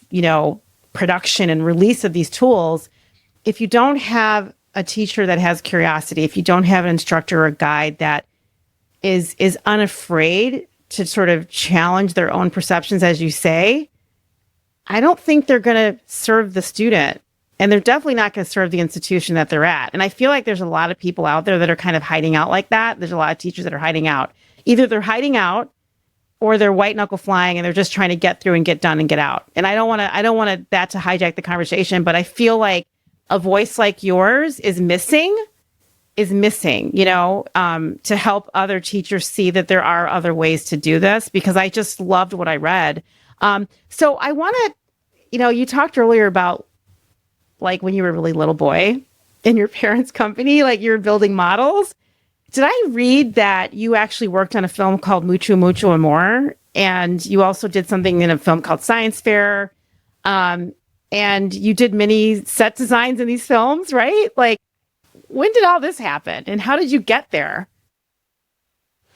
production and release of these tools, if you don't have a teacher that has curiosity, if you don't have an instructor or a guide that is unafraid to sort of challenge their own perceptions, as you say, I don't think they're going to serve the student. And they're definitely not going to serve the institution that they're at. And I feel like there's a lot of people out there that are kind of hiding out like that. There's a lot of teachers that are hiding out. Either they're hiding out or they're white knuckle flying and they're just trying to get through and get done and get out. And I don't want that to hijack the conversation, but I feel like a voice like yours is missing, to help other teachers see that there are other ways to do this, because I just loved what I read. So I want to, you talked earlier about like when you were a really little boy in your parents' company, like you were building models. Did I read that you actually worked on a film called Mucho, Mucho Amor? And you also did something in a film called Science Fair. And you did many set designs in these films, right? Like, when did all this happen and how did you get there?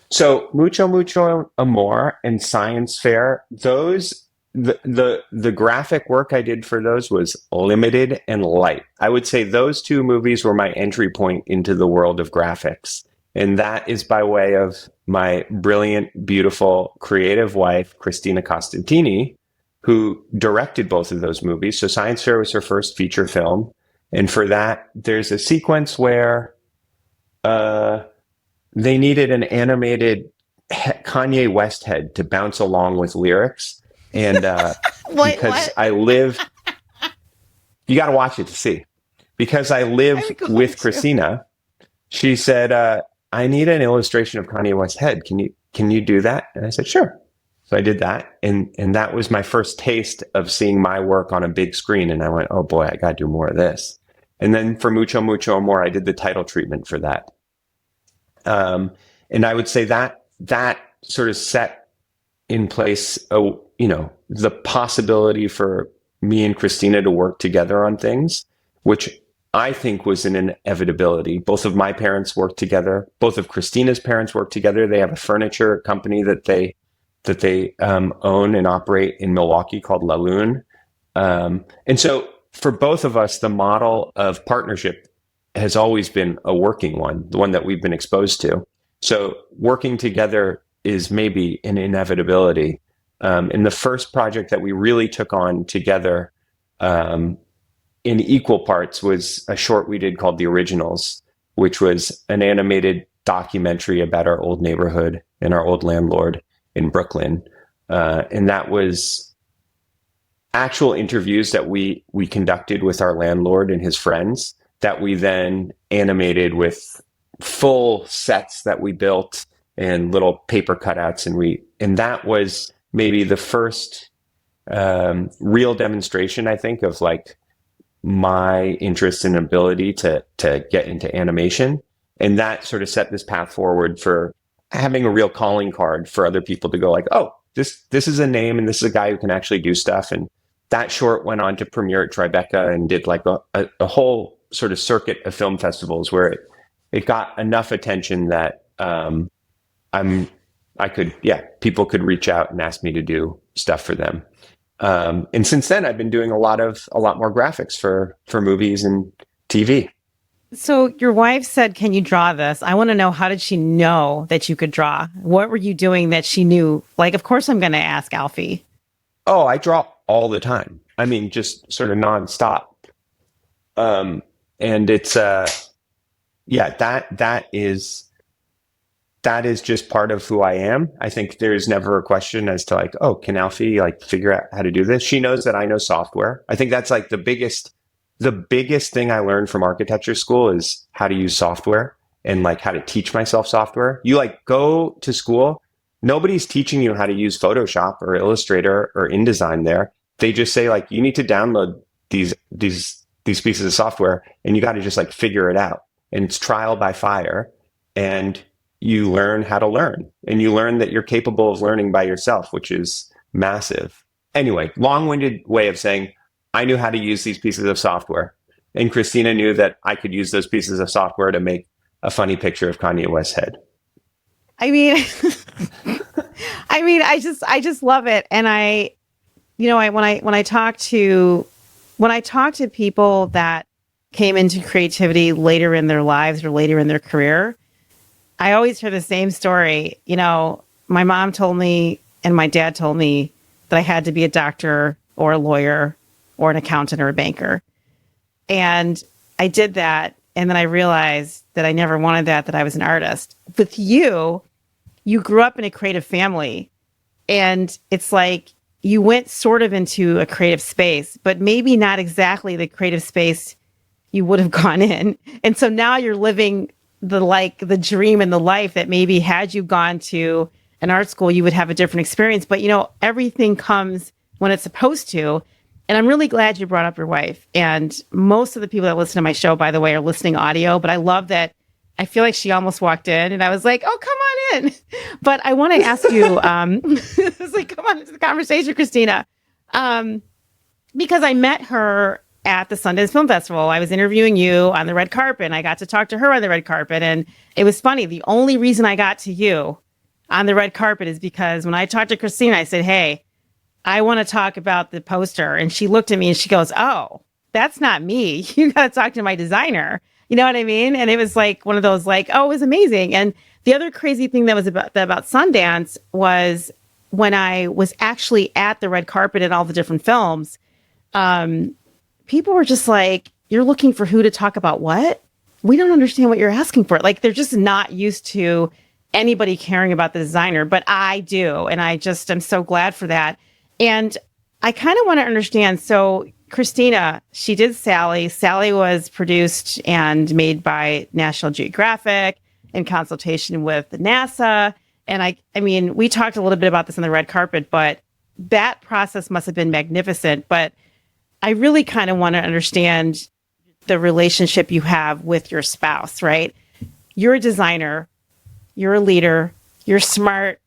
So Mucho Mucho Amor and Science Fair, the graphic work I did for those was limited and light. I would say those 2 movies were my entry point into the world of graphics. And that is by way of my brilliant, beautiful, creative wife, Christina Costantini, who directed both of those movies. So Science Fair was her first feature film. And for that, there's a sequence where they needed an animated Kanye West head to bounce along with lyrics. And because I live, you got to watch it to see. Because I live with Christina, she said, I need an illustration of Kanye West's head. Can you do that? And I said, sure. So I did that. And that was my first taste of seeing my work on a big screen. And I went, oh boy, I got to do more of this. And then for Mucho Mucho Amor, I did the title treatment for that. And I would say that sort of set in place, the possibility for me and Christina to work together on things, which I think was an inevitability. Both of my parents worked together. Both of Christina's parents worked together. They have a furniture company that they own and operate in Milwaukee called La Lune. And so for both of us, the model of partnership has always been a working one, the one that we've been exposed to. So working together is maybe an inevitability. And the first project that we really took on together in equal parts was a short we did called The Originals, which was an animated documentary about our old neighborhood and our old landlord in Brooklyn. And that was actual interviews that we conducted with our landlord and his friends that we then animated with full sets that we built and little paper cutouts. And that was maybe the first real demonstration, I think, of like my interest and ability to get into animation. And that sort of set this path forward for having a real calling card for other people to go like, oh, this is a name and this is a guy who can actually do stuff. And that short went on to premiere at Tribeca and did like a whole sort of circuit of film festivals where it got enough attention that people could reach out and ask me to do stuff for them. And since then, I've been doing a lot more graphics for movies and TV. So your wife said, "Can you draw this?" I want to know, how did she know that you could draw? What were you doing that she knew? Like, of course, I'm going to ask Alfie. Oh, I draw all the time. I mean, just sort of nonstop. And it's that is just part of who I am. I think there's never a question as to like, oh, can Alfie like figure out how to do this? She knows that I know software. I think that's like the biggest thing I learned from architecture school is how to use software and like how to teach myself software. You like go to school, nobody's teaching you how to use Photoshop or Illustrator or InDesign there. They just say like, you need to download these pieces of software and you got to just like figure it out. And it's trial by fire. And you learn how to learn, and you learn that you're capable of learning by yourself, which is massive. Anyway, long-winded way of saying I knew how to use these pieces of software, and Christina knew that I could use those pieces of software to make a funny picture of Kanye West's head. I mean, I just love it. And when I talk to people that came into creativity later in their lives or later in their career, I always hear the same story. You know, my mom told me and my dad told me that I had to be a doctor or a lawyer or an accountant or a banker. And I did that. And then I realized that I never wanted that I was an artist. With you grew up in a creative family. And it's like you went sort of into a creative space, but maybe not exactly the creative space you would have gone in. And so now you're living the dream and the life that maybe had you gone to an art school, you would have a different experience. But, everything comes when it's supposed to. And I'm really glad you brought up your wife. And most of the people that listen to my show, by the way, are listening audio. But I love that. I feel like she almost walked in and I was like, oh, come on in. But I want to ask you, I was like, come on into the conversation, Christina. Because I met her at the Sundance Film Festival. I was interviewing you on the red carpet, and I got to talk to her on the red carpet. And it was funny. The only reason I got to you on the red carpet is because when I talked to Christina, I said, hey, I want to talk about the poster. And she looked at me and she goes, oh, that's not me. You got to talk to my designer. You know what I mean? And it was like one of those like, oh, it was amazing. And the other crazy thing that was about Sundance was when I was actually at the red carpet at all the different films, people were just like, you're looking for who to talk about what? We don't understand what you're asking for. Like, they're just not used to anybody caring about the designer, but I do. And I just am so glad for that. And I kind of want to understand. So Christina, she did Sally. Sally was produced and made by National Geographic in consultation with NASA. And I mean, we talked a little bit about this on the red carpet, but that process must have been magnificent. But I really kind of want to understand the relationship you have with your spouse, right? You're a designer, you're a leader, you're smart.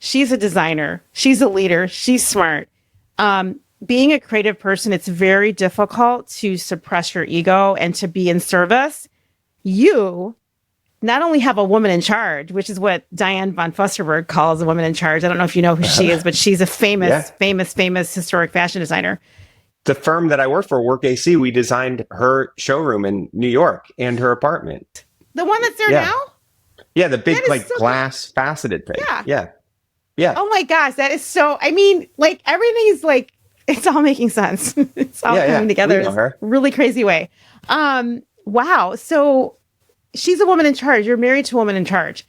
She's a designer, she's a leader, she's smart. Being a creative person, it's very difficult to suppress your ego and to be in service. You not only have a woman in charge, which is what Diane von Fussenberg calls a woman in charge. I don't know if you know who she is, but she's a famous historic fashion designer. The firm that I work for, Work AC, we designed her showroom in New York and her apartment. The one that's there now? Yeah, the big glass faceted thing. Yeah. Oh my gosh, that is so, I mean, like everything is like, it's all making sense. It's all coming together in a really crazy way. Wow. So she's a woman in charge. You're married to a woman in charge.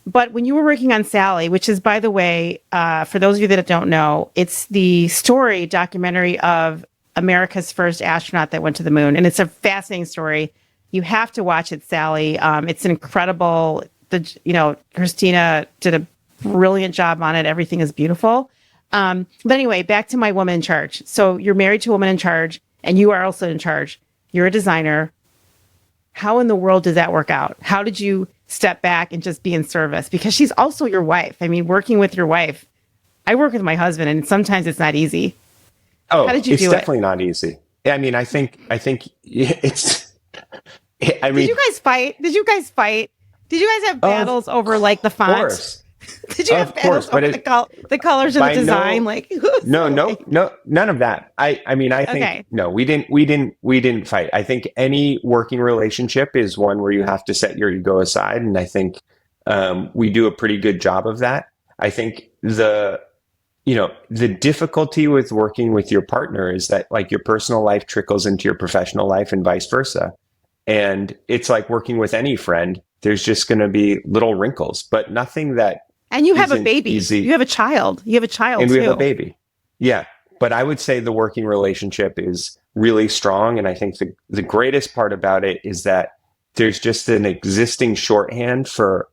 But when you were working on Sally, which is, by the way, for those of you that don't know, it's the story documentary of America's first astronaut that went to the moon. And it's a fascinating story. You have to watch it, Sally. It's incredible. Christina did a brilliant job on it. Everything is beautiful. But anyway, back to my woman in charge. So you're married to a woman in charge, and you are also in charge. You're a designer. How in the world did that work out? How did you step back and just be in service? Because she's also your wife. I mean, working with your wife. I work with my husband, and sometimes it's not easy. Oh, how did you do it? It's definitely not easy. I mean, I think it's. I mean, did you guys fight? Did you guys have battles over like the font? Of course. Did you have battles over the colors of the design? No, none of that. I mean, I think no, we didn't fight. I think any working relationship is one where you have to set your ego aside, and I think we do a pretty good job of that. I think the difficulty with working with your partner is that like your personal life trickles into your professional life and vice versa. And it's like working with any friend. There's just going to be little wrinkles, but nothing that. And you have a baby. Easy. You have a child. And we have a baby. Yeah. But I would say the working relationship is really strong. And I think the greatest part about it is that there's just an existing shorthand for,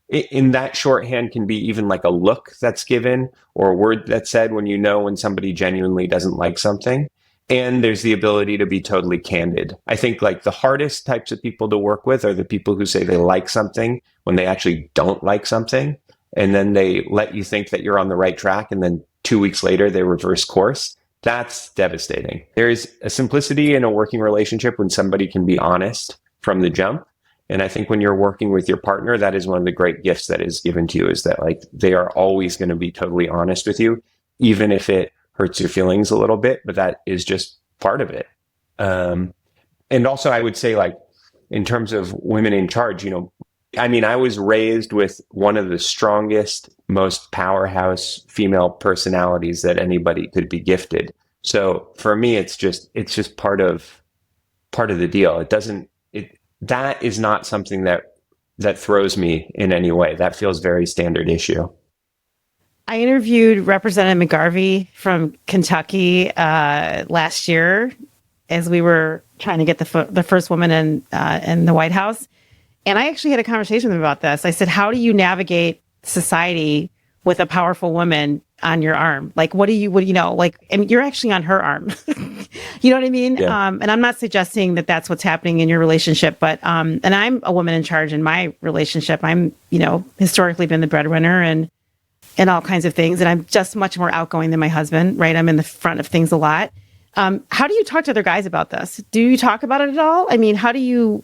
in that shorthand can be even like a look that's given or a word that's said when somebody genuinely doesn't like something. And there's the ability to be totally candid. I think like the hardest types of people to work with are the people who say they like something when they actually don't like something. And then they let you think that you're on the right track. And then 2 weeks later, they reverse course. That's devastating. There's a simplicity in a working relationship when somebody can be honest from the jump. And I think when you're working with your partner, that is one of the great gifts that is given to you, is that like they are always going to be totally honest with you, even if it hurts your feelings a little bit, but that is just part of it. And also I would say like, in terms of women in charge, I mean, I was raised with one of the strongest, most powerhouse female personalities that anybody could be gifted. So for me, it's just part of the deal. That is not something that throws me in any way. That feels very standard issue. I interviewed Representative McGarvey from Kentucky last year as we were trying to get the first woman in the White House. And I actually had a conversation with him about this. I said, how do you navigate society with a powerful woman on your arm? Like, what do you know? Like, I mean, you're actually on her arm. You know what I mean? Yeah. And I'm not suggesting that that's what's happening in your relationship, but, and I'm a woman in charge in my relationship. I'm, historically been the breadwinner and all kinds of things. And I'm just much more outgoing than my husband, right? I'm in the front of things a lot. How do you talk to other guys about this? Do you talk about it at all? I mean, how do you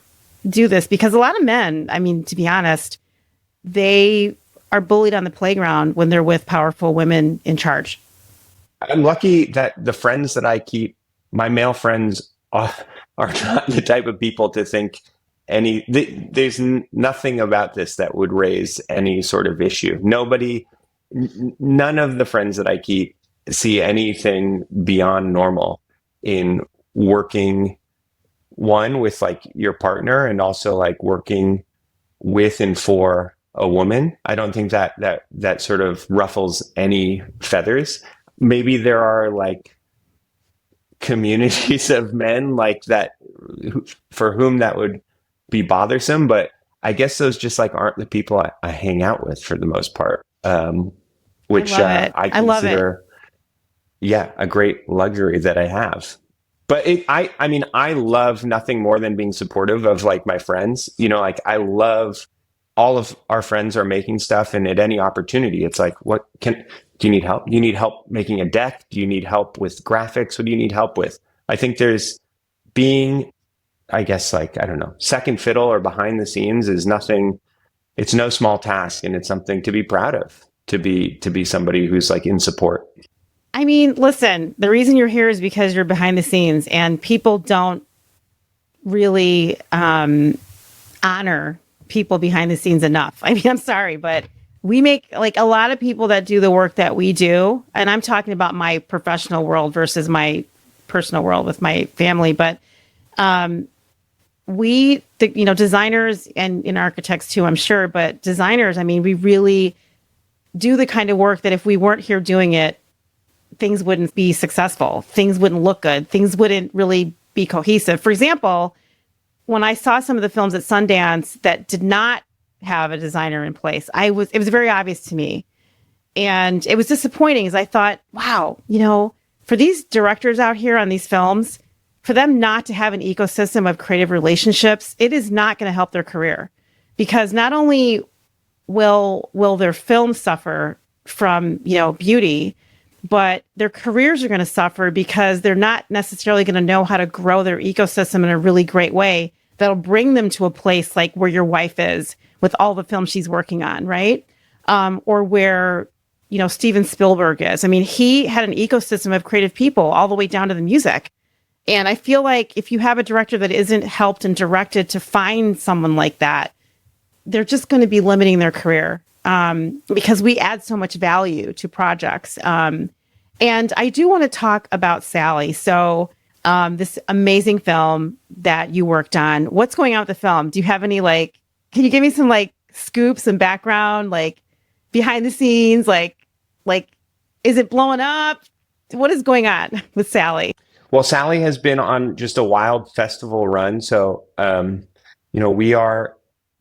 do this? Because a lot of men, I mean, to be honest, they are bullied on the playground when they're with powerful women in charge. I'm lucky that the friends that I keep, my male friends, are not the type of people to think there's nothing about this that would raise any sort of issue. None of the friends that I keep see anything beyond normal in working with like your partner and also like working with and for a woman. I don't think that sort of ruffles any feathers. Maybe there are like communities of men like that for whom that would be bothersome, but I guess those just like aren't the people I hang out with for the most part. Which I consider, a great luxury that I have. But I mean, I love nothing more than being supportive of like my friends. Like I love all of our friends are making stuff, and at any opportunity, it's like, do you need help? Do you need help making a deck? Do you need help with graphics? What do you need help with? I think there's being, I guess, like, I don't know, second fiddle or behind the scenes is nothing. It's no small task, and it's something to be proud of, to be somebody who's like in support. I mean, listen, the reason you're here is because you're behind the scenes, and people don't really honor people behind the scenes enough. I mean, I'm sorry, but we make like a lot of people that do the work that we do. And I'm talking about my professional world versus my personal world with my family. But we designers and architects too, I'm sure, but designers, I mean, we really do the kind of work that if we weren't here doing it, things wouldn't be successful. Things wouldn't look good. Things wouldn't really be cohesive. For example, when I saw some of the films at Sundance that did not have a designer in place, it was very obvious to me. And it was disappointing as I thought, wow, for these directors out here on these films, for them not to have an ecosystem of creative relationships, it is not going to help their career, because not only will their film suffer from, beauty, but their careers are going to suffer because they're not necessarily going to know how to grow their ecosystem in a really great way that'll bring them to a place like where your wife is with all the films she's working on, right? Or where, Steven Spielberg is. I mean, he had an ecosystem of creative people all the way down to the music. And I feel like if you have a director that isn't helped and directed to find someone like that, they're just going to be limiting their career. Because we add so much value to projects. And I do want to talk about Sally. So this amazing film that you worked on, what's going on with the film? Do you have any, can you give me some scoops and background, behind the scenes, is it blowing up? What is going on with Sally? Well, Sally has been on just a wild festival run. So,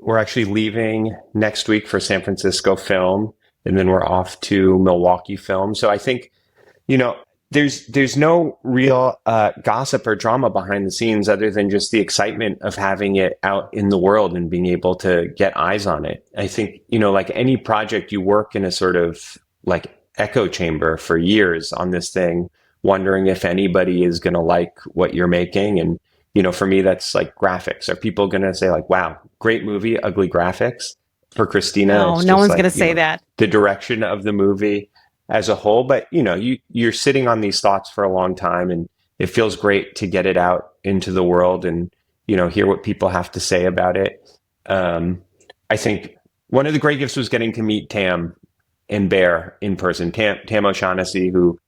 we're actually leaving next week for San Francisco Film, and then we're off to Milwaukee Film. So I think, there's no real gossip or drama behind the scenes other than just the excitement of having it out in the world and being able to get eyes on it. I think, like any project, you work in a sort of echo chamber for years on this thing, wondering if anybody is going to like what you're making. And for me, that's graphics. Are people going to say wow, great movie, ugly graphics? For Christina, no one's going to say that. The direction of the movie as a whole, but you're sitting on these thoughts for a long time, and it feels great to get it out into the world and hear what people have to say about it. I think one of the great gifts was getting to meet Tam and Bear in person. Tam O'Shaughnessy, who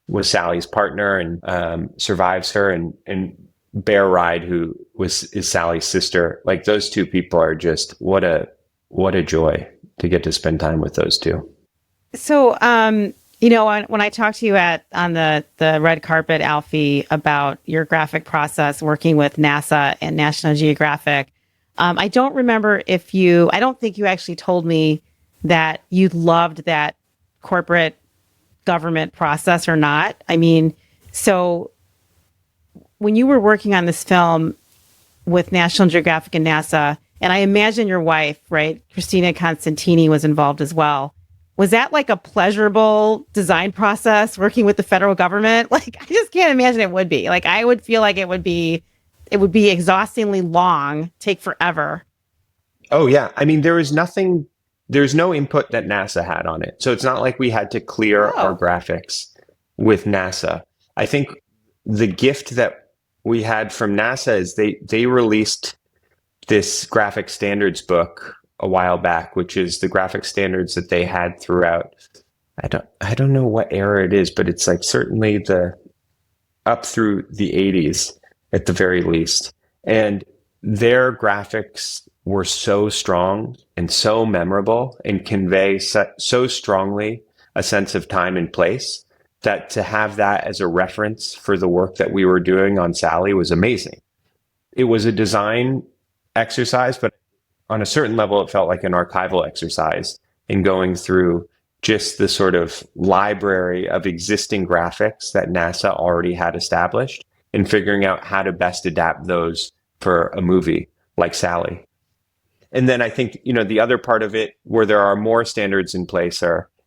was Sally's partner and survives her, and Bear Ride, who is Sally's sister. Those two people are just what a joy to get to spend time with those two. So, when I talked to you on the red carpet, Alfie, about your graphic process working with NASA and National Geographic, I don't remember I don't think you actually told me that you loved that corporate government process or not. I mean, so when you were working on this film with National Geographic and NASA, and I imagine your wife, right, Christina Costantini, was involved as well. Was that a pleasurable design process working with the federal government? I just can't imagine it would be. I would feel like it would be exhaustingly long, take forever. Oh yeah. I mean, there's no input that NASA had on it. So it's not like we had to clear our graphics with NASA. I think the gift that we had from NASA is they released this graphic standards book a while back, which is the graphic standards that they had throughout. I don't know what era it is, but it's certainly up through the 80s at the very least. And their graphics were so strong and so memorable and convey so strongly a sense of time and place that to have that as a reference for the work that we were doing on Sally was amazing. It was a design exercise, but on a certain level, it felt like an archival exercise in going through just the sort of library of existing graphics that NASA already had established and figuring out how to best adapt those for a movie like Sally. And then I think, the other part of it where there are more standards in place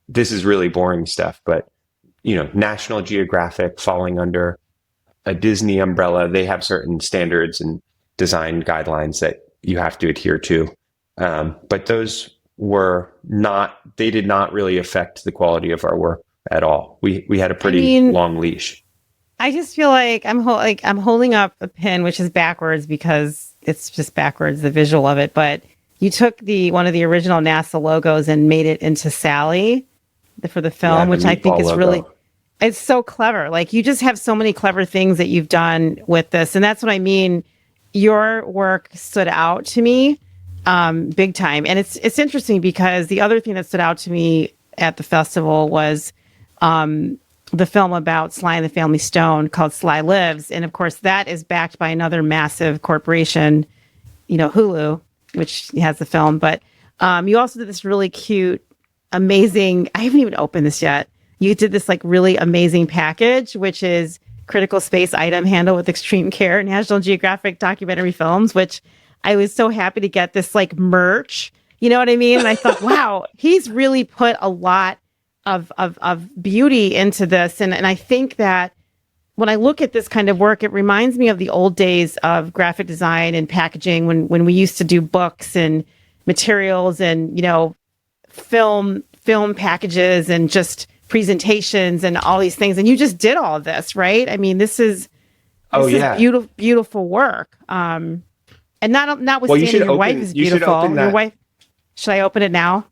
this is really boring stuff, but, National Geographic falling under a Disney umbrella, they have certain standards and design guidelines that you have to adhere to. But those they did not really affect the quality of our work at all. We had a pretty long leash. I just feel like I'm holding up a pin, which is backwards because it's just backwards, the visual of it. But you took one of the original NASA logos and made it into Sally for the film, which I think is logo. It's so clever. You just have so many clever things that you've done with this. And that's what I mean. your work stood out to me big time. And it's interesting because the other thing that stood out to me at the festival was the film about Sly and the Family Stone called Sly Lives. And of course, that is backed by another massive corporation, Hulu, which has the film. But you also did this really cute, amazing, I haven't even opened this yet. You did this like really amazing package, which is critical space item handled with extreme care, National Geographic documentary films, which I was so happy to get this like merch. You know what I mean? And I thought, wow, he's really put a lot of beauty into this. And I think that when I look at this kind of work, it reminds me of the old days of graphic design and packaging when we used to do books and materials and, film packages and just presentations and all these things. And you just did all of this, right? I mean, this is beautiful, beautiful work. And notwithstanding your wife is beautiful. Your wife, should I open it now?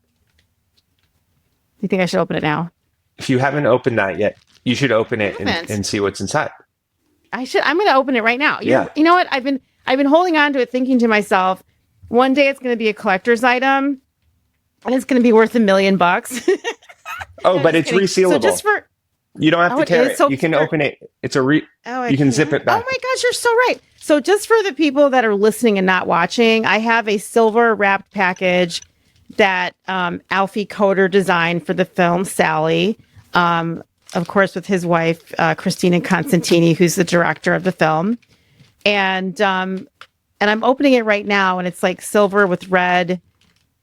You think I should open it now? If you haven't opened that yet, you should open it and see what's inside. I should. I'm going to open it right now. Yeah. You know what? I've been holding on to it, thinking to myself, one day it's going to be a collector's item, and it's going to be worth $1 million. Oh, but it's resealable. So you don't have to tear it. You can open it. It's you can zip it back. Oh my gosh, you're so right. So just for the people that are listening and not watching, I have a silver wrapped package that Alfie Koetter designed for the film Sally, of course, with his wife, Christina Costantini, who's the director of the film. And I'm opening it right now, and it's like silver with red,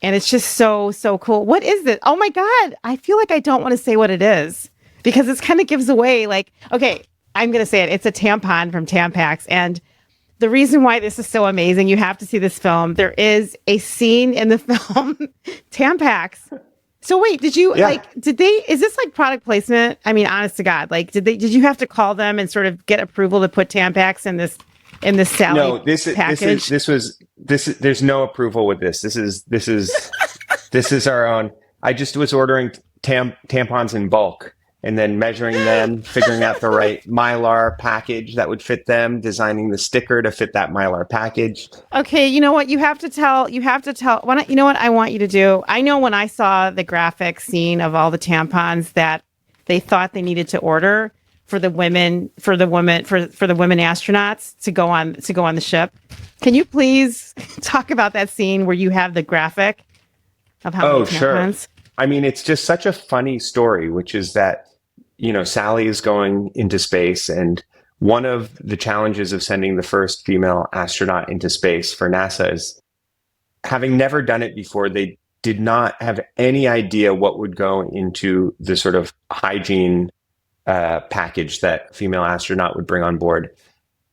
and it's just so, so cool. What is it? Oh my God. I feel like I don't want to say what it is because this kind of gives away okay, I'm going to say it. It's a tampon from Tampax. And the reason why this is so amazing, you have to see this film. There is a scene in the film, Tampax. So wait, is this like product placement? I mean, honest to God, did you have to call them and sort of get approval to put Tampax in this Sally package? There's no approval with this. This is our own. I just was ordering tampons in bulk and then measuring them, figuring out the right Mylar package that would fit them, designing the sticker to fit that Mylar package. Okay, you know what? You have to tell, you know what I want you to do? I know when I saw the graphic scene of all the tampons that they thought they needed to order for the women astronauts to go on the ship. Can you please talk about that scene where you have the graphic of how many tampons? Sure. I mean, it's just such a funny story, which is that, Sally is going into space, and one of the challenges of sending the first female astronaut into space for NASA is, having never done it before, they did not have any idea what would go into the sort of hygiene package that female astronaut would bring on board.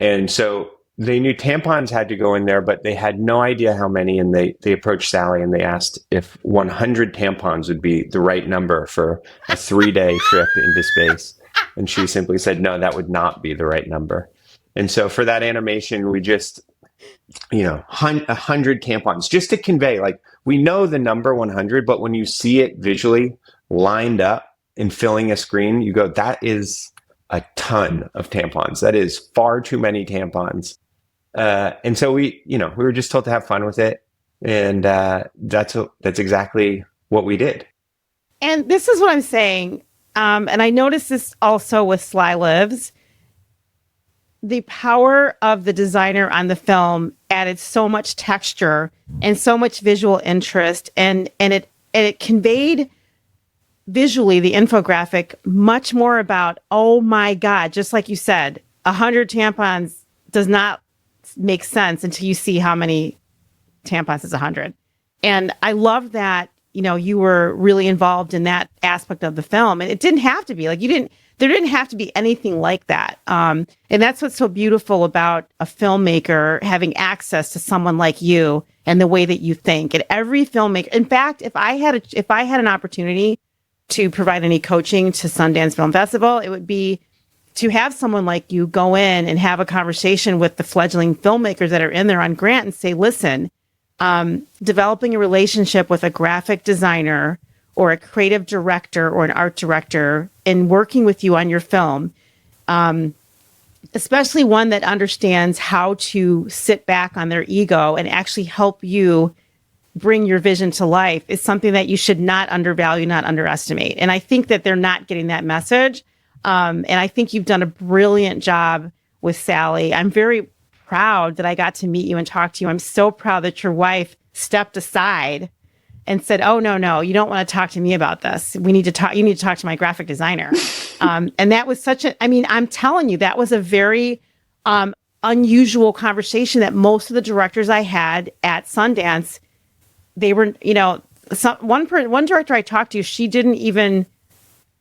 And so they knew tampons had to go in there, but they had no idea how many. And they approached Sally and they asked if 100 tampons would be the right number for a 3-day trip into space. And she simply said, no, that would not be the right number. And so for that animation, we just, 100 tampons just to convey, we know the number 100, but when you see it visually lined up and filling a screen, you go, that is a ton of tampons. That is far too many tampons. And so we were just told to have fun with it. And that's exactly what we did. And this is what I'm saying. And I noticed this also with Sly Lives. The power of the designer on the film added so much texture and so much visual interest. And it conveyed visually the infographic much more about, oh my God, just like you said, 100 tampons does not make sense until you see how many tampons is 100. And I love that, you were really involved in that aspect of the film. And it didn't have to be there didn't have to be anything like that. And that's what's so beautiful about a filmmaker having access to someone like you and the way that you think. And every filmmaker, in fact, if I had an opportunity to provide any coaching to Sundance Film Festival, it would be to have someone like you go in and have a conversation with the fledgling filmmakers that are in there on grant and say, listen, developing a relationship with a graphic designer or a creative director or an art director and working with you on your film especially one that understands how to sit back on their ego and actually help you bring your vision to life, is something that you should not undervalue, not underestimate. And I think that they're not getting that message. And I think you've done a brilliant job with Sally. I'm very proud that I got to meet you and talk to you. I'm so proud that your wife stepped aside and said, "Oh, no, you don't want to talk to me about this. We need to talk. You need to talk to my graphic designer." And that was I'm telling you, that was a very unusual conversation that most of the directors I had at Sundance, they were, one director I talked to, she didn't even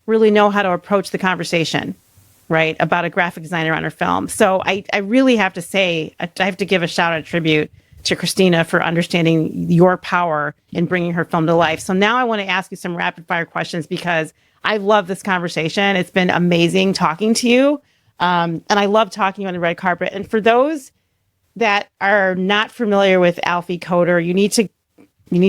really know how to approach the conversation, right, about a graphic designer on her film. So I really have to say, I have to give a shout out tribute to Christina for understanding your power in bringing her film to life. So now I want to ask you some rapid fire questions because I love this conversation. It's been amazing talking to you. And I love talking to you on the red carpet. And for those that are not familiar with Alfie Koetter, you need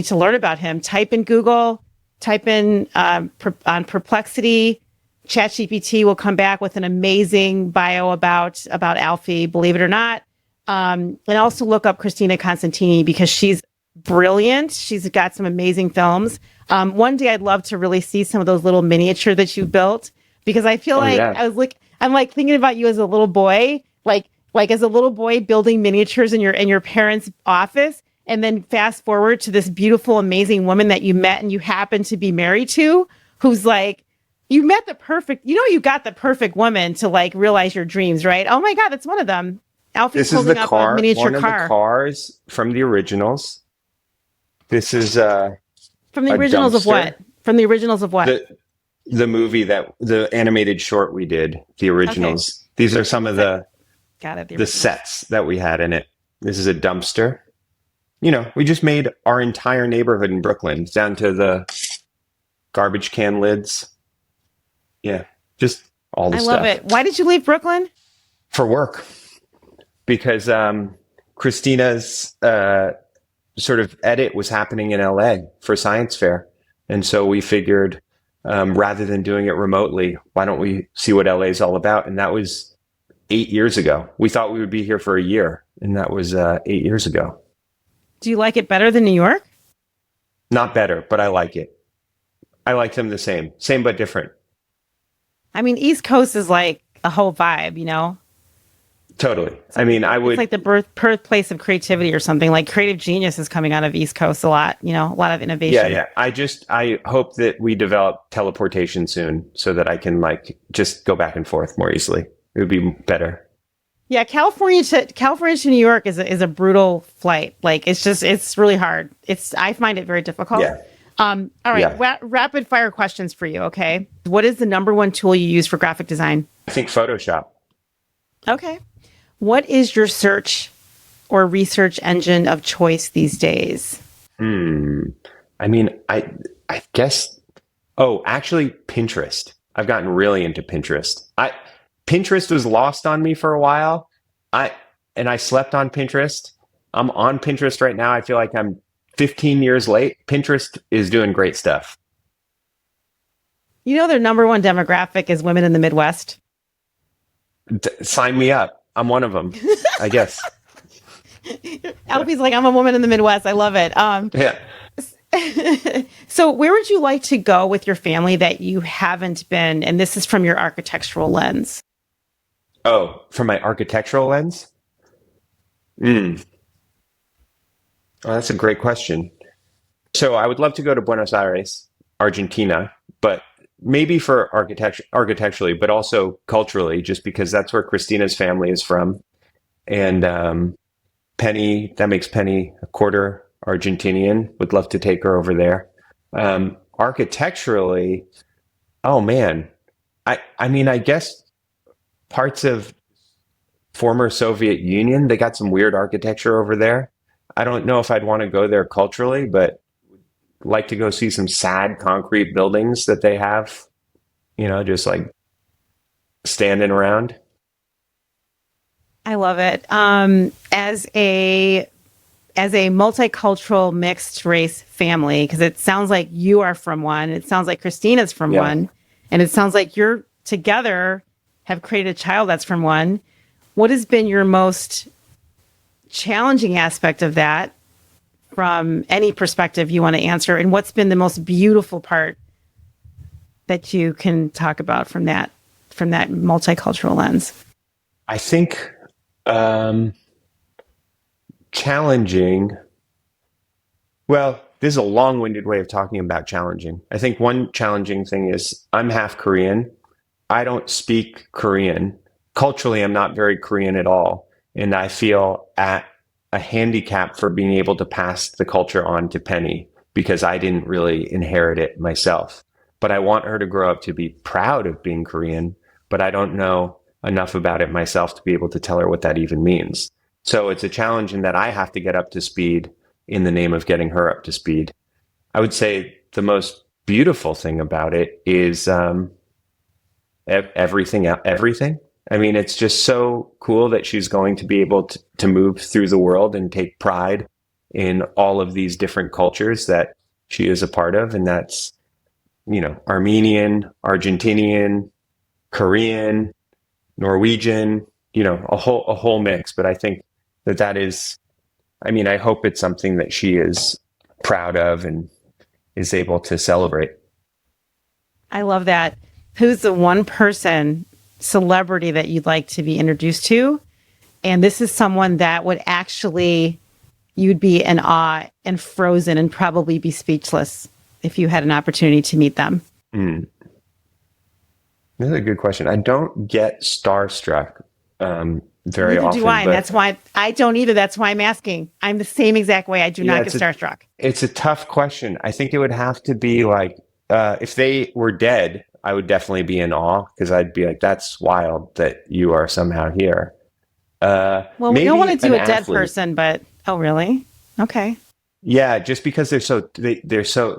to learn about him. Type in Google, type in on Perplexity. ChatGPT will come back with an amazing bio about Alfie, believe it or not. And also look up Christina Costantini because she's brilliant. She's got some amazing films. One day I'd love to really see some of those little miniature that you built because I feel I'm like thinking about you as a little boy, like as a little boy building miniatures in your parents' office. And then fast forward to this beautiful, amazing woman that you met and you happen to be married to, who's like, you met the perfect, you got the perfect woman to like realize your dreams, right? Oh my God, that's one of them. Alfie's holding up a miniature car. One of the cars from the originals. This is from the originals of what? From the originals of what? The movie the animated short we did, the originals. Okay. These are some of the sets that we had in it. This is a dumpster. We just made our entire neighborhood in Brooklyn down to the garbage can lids. Yeah, just all the stuff. I love it. Why did you leave Brooklyn? For work. Because Christina's sort of edit was happening in LA for Science Fair. And so we figured rather than doing it remotely, why don't we see what LA is all about? And that was 8 years ago. We thought we would be here for a year. And that was 8 years ago. Do you like it better than New York? Not better, but I like it. I like them the same. Same but different. I mean, East Coast is like a whole vibe, Totally. I mean, it's like the birthplace of creativity or something. Like creative genius is coming out of East Coast a lot, a lot of innovation. Yeah. I hope that we develop teleportation soon so that I can just go back and forth more easily. It would be better. Yeah, California to New York is a brutal flight. Like it's really hard. I find it very difficult. Yeah. All right. Yeah. Rapid fire questions for you. Okay. What is the number one tool you use for graphic design? I think Photoshop. Okay. What is your search or research engine of choice these days? I mean, I guess. Oh, actually, Pinterest. I've gotten really into Pinterest. Pinterest was lost on me for a while. I slept on Pinterest. I'm on Pinterest right now. I feel like I'm 15 years late. Pinterest is doing great stuff. Their number one demographic is women in the Midwest. Sign me up. I'm one of them, I guess. Alfie's like, I'm a woman in the Midwest. I love it. Yeah. So where would you like to go with your family that you haven't been? And this is from your architectural lens. Oh, from my architectural lens? Oh, that's a great question. So I would love to go to Buenos Aires, Argentina, but maybe for architecturally, but also culturally, just because that's where Christina's family is from. And Penny, that makes Penny a quarter Argentinian. Would love to take her over there. Architecturally, oh man, I mean, I guess parts of former Soviet Union, they got some weird architecture over there. I don't know if I'd want to go there culturally, but like to go see some sad concrete buildings that they have, just like standing around. I love it. As a multicultural mixed race family, because it sounds like you are from one, it sounds like Christina's from one, and it sounds like you're together have created a child that's from one. what has been your most challenging aspect of that from any perspective you want to answer? And what's been the most beautiful part that you can talk about from that multicultural lens? I think challenging. Well, this is a long-winded way of talking about challenging. I think one challenging thing is I'm half Korean. I don't speak Korean. Culturally, I'm not very Korean at all. And I feel at a handicap for being able to pass the culture on to Penny because I didn't really inherit it myself. But I want her to grow up to be proud of being Korean, but I don't know enough about it myself to be able to tell her what that even means. So it's a challenge in that I have to get up to speed in the name of getting her up to speed. I would say the most beautiful thing about it is everything. I mean, it's just so cool that she's going to be able to move through the world and take pride in all of these different cultures that she is a part of. And that's, Armenian, Argentinian, Korean, Norwegian, a whole mix. But I think that is, I hope it's something that she is proud of and is able to celebrate. I love that. Who's the one celebrity that you'd like to be introduced to? And this is someone that would actually, you'd be in awe and frozen and probably be speechless if you had an opportunity to meet them. That's a good question. I don't get starstruck very Neither often. Do I? And that's why I don't either. That's why I'm asking. I'm the same exact way. I do not get starstruck. It's a tough question. I think it would have to be like, if they were dead, I would definitely be in awe because I'd be like, that's wild that you are somehow here. Well, we don't want to do a dead person, but oh, really? Okay. Yeah, just because they're so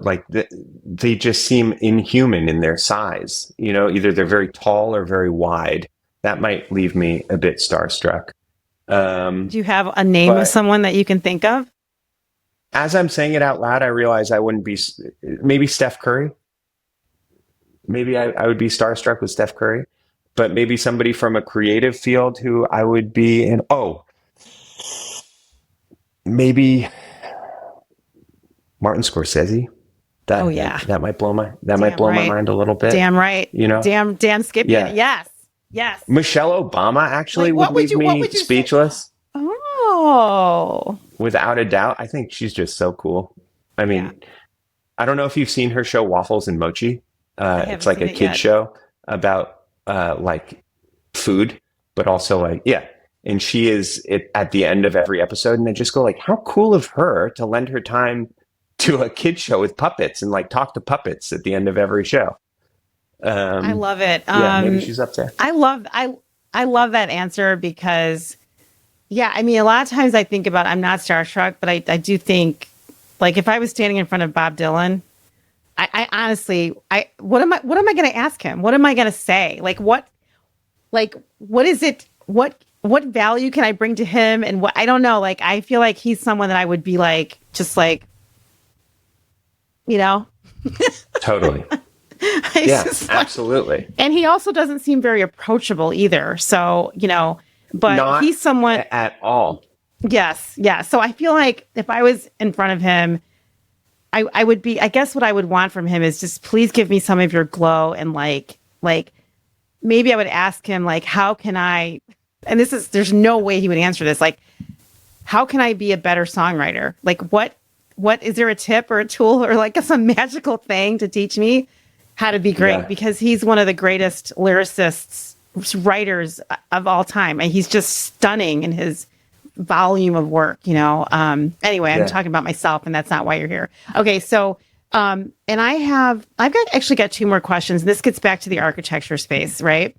like they just seem inhuman in their size. Either they're very tall or very wide. That might leave me a bit starstruck. Do you have a name of someone that you can think of? As I'm saying it out loud, I realize I wouldn't be. Maybe Steph Curry. Maybe I would be starstruck with Steph Curry, but maybe somebody from a creative field who I would be in. Oh, maybe Martin Scorsese. That might blow my my mind a little bit. Damn right. Damn Skippy. Yeah. Yes. Michelle Obama actually would leave me speechless. Oh. Without a doubt. I think she's just so cool. I mean, I don't know if you've seen her show Waffles and Mochi. It's like a kid show about like food, but also and she is at the end of every episode, and I just go like, how cool of her to lend her time to a kid show with puppets and like talk to puppets at the end of every show. I love it. Maybe she's up there. I love that answer because, a lot of times I think about, I'm not starstruck, but I do think, like, if I was standing in front of Bob Dylan, I honestly, what am I going to ask him? What am I going to say? What is it? What value can I bring to him? And I don't know. Like, I feel like he's someone that I would be like, just like, Totally. Absolutely. And he also doesn't seem very approachable either. So, but not he's someone at all. Yes. Yeah. So I feel like if I was in front of him, I would be, I guess what I would want from him is just, please give me some of your glow. And like maybe I would ask him, like, how can I, and there's no way he would answer this. Like, how can I be a better songwriter? Like, what is there a tip or a tool or like some magical thing to teach me how to be great? Yeah. Because he's one of the greatest lyricists, writers of all time. And he's just stunning in his volume of work, Anyway, I'm talking about myself, and that's not why you're here. Okay, so and I've actually got two more questions. This gets back to the architecture space, right?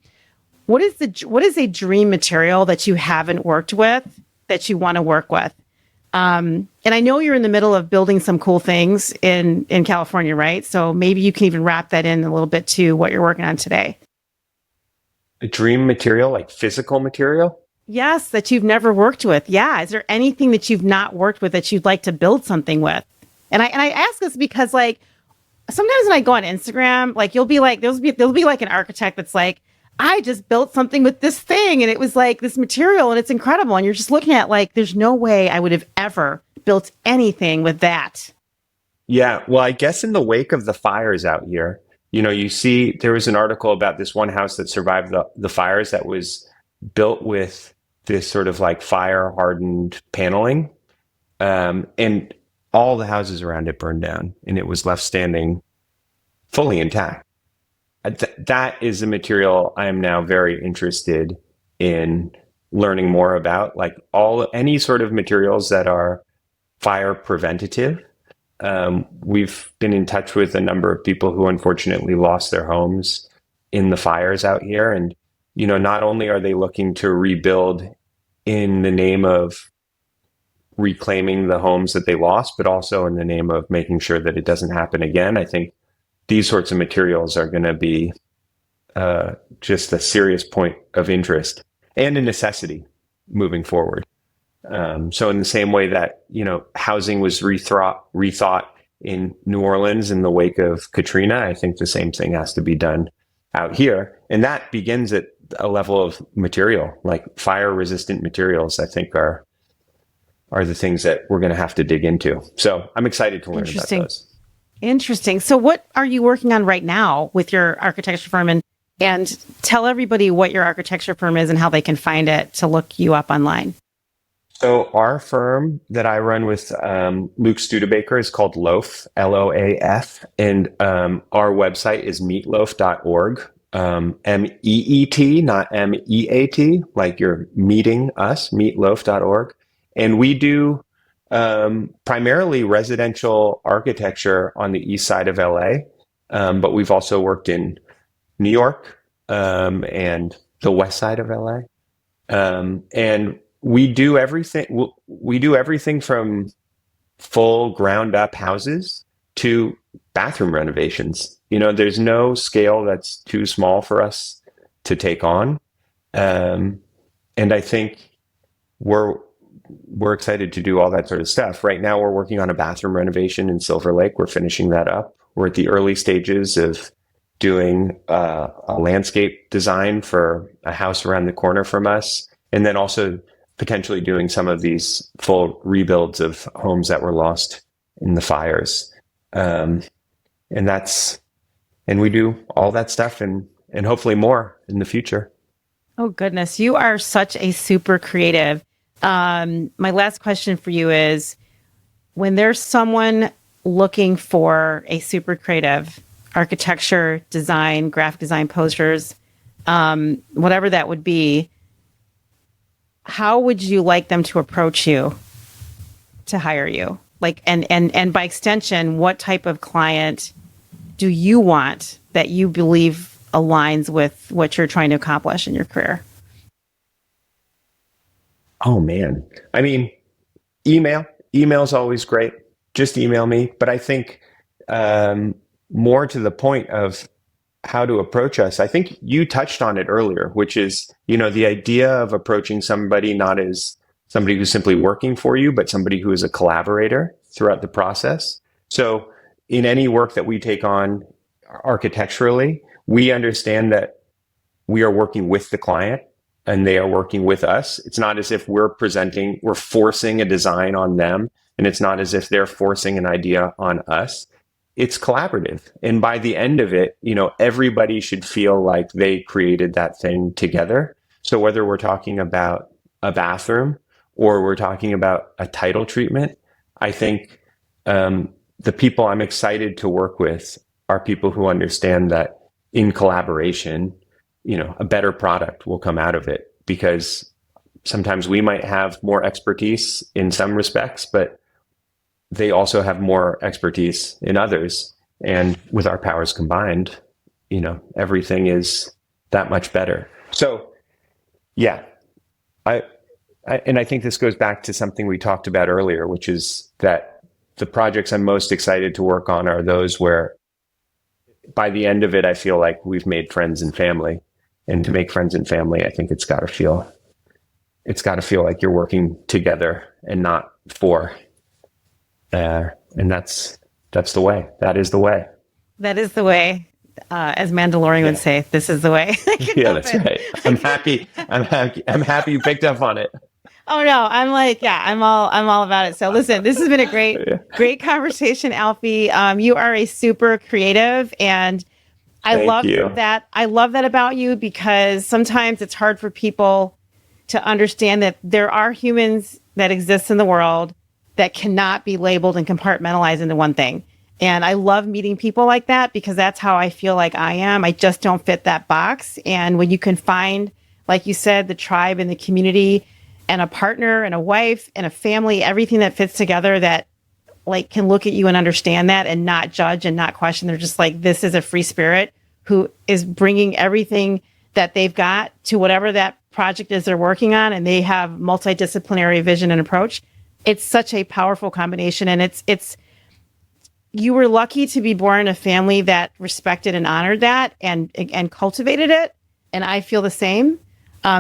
What is a dream material that you haven't worked with that you want to work with? And I know you're in the middle of building some cool things in California, right? So maybe you can even wrap that in a little bit to what you're working on today. A dream material, like physical material? Yes, that you've never worked with. Yeah. Is there anything that you've not worked with that you'd like to build something with? And I ask this because, like, sometimes when I go on Instagram, like, you'll be like, there'll be like an architect that's like, I just built something with this thing and it was like this material and it's incredible. And you're just looking at like, there's no way I would have ever built anything with that. Yeah, well, I guess in the wake of the fires out here, you see there was an article about this one house that survived the fires that was built with this sort of like fire hardened paneling. And all the houses around it burned down and it was left standing fully intact. That is a material I am now very interested in learning more about, like any sort of materials that are fire preventative. We've been in touch with a number of people who unfortunately lost their homes in the fires out here. And, not only are they looking to rebuild in the name of reclaiming the homes that they lost, but also in the name of making sure that it doesn't happen again. I think these sorts of materials are going to be just a serious point of interest and a necessity moving forward. So in the same way that, housing was rethought in New Orleans in the wake of Katrina, I think the same thing has to be done out here. And that begins at a level of material, like fire resistant materials, I think are the things that we're going to have to dig into. So I'm excited to learn about those. Interesting. So what are you working on right now with your architecture firm? And tell everybody what your architecture firm is and how they can find it to look you up online. So our firm that I run with Luke Studebaker is called Loaf, Loaf. And our website is meatloaf.org. MEET, not MEAT, like you're meeting us, meatloaf.org. And we do primarily residential architecture on the east side of LA. But we've also worked in New York and the west side of LA. And we do everything. We do everything from full ground up houses to bathroom renovations. There's no scale that's too small for us to take on. And I think we're excited to do all that sort of stuff. Right now, we're working on a bathroom renovation in Silver Lake. We're finishing that up. We're at the early stages of doing a landscape design for a house around the corner from us, and then also potentially doing some of these full rebuilds of homes that were lost in the fires. And we do all that stuff and hopefully more in the future. Oh, goodness. You are such a super creative. My last question for you is, when there's someone looking for a super creative architecture, design, graphic design, posters, whatever that would be, how would you like them to approach you to hire you? Like, and by extension, what type of client do you want that you believe aligns with what you're trying to accomplish in your career? Oh, man. I mean, email's always great. Just email me. But I think more to the point of how to approach us, I think you touched on it earlier, which is, the idea of approaching somebody not as somebody who's simply working for you, but somebody who is a collaborator throughout the process. So in any work that we take on architecturally, we understand that we are working with the client and they are working with us. It's not as if we're forcing a design on them, and it's not as if they're forcing an idea on us. It's collaborative. And by the end of it, everybody should feel like they created that thing together. So whether we're talking about a bathroom or we're talking about a title treatment, I think the people I'm excited to work with are people who understand that in collaboration, a better product will come out of it, because sometimes we might have more expertise in some respects, but they also have more expertise in others. And with our powers combined, everything is that much better. So yeah, I think this goes back to something we talked about earlier, which is that the projects I'm most excited to work on are those where by the end of it, I feel like we've made friends and family. And to make friends and family, I think it's got to feel like you're working together and not for. And that's the way. That is the way. That is the way. As Mandalorian would say, this is the way. Yeah, that's right. I'm happy you picked up on it. Oh no, I'm like, yeah, I'm all about it. So listen, this has been a great conversation, Alfie. You are a super creative, and Thank you. I love that about you, because sometimes it's hard for people to understand that there are humans that exist in the world that cannot be labeled and compartmentalized into one thing. And I love meeting people like that, because that's how I feel like I am. I just don't fit that box. And when you can find, like you said, the tribe and the community and a partner and a wife and a family, everything that fits together, that like can look at you and understand that and not judge and not question. They're just like, this is a free spirit who is bringing everything that they've got to whatever that project is they're working on. And they have multidisciplinary vision and approach. It's such a powerful combination. And you were lucky to be born in a family that respected and honored that and cultivated it. And I feel the same.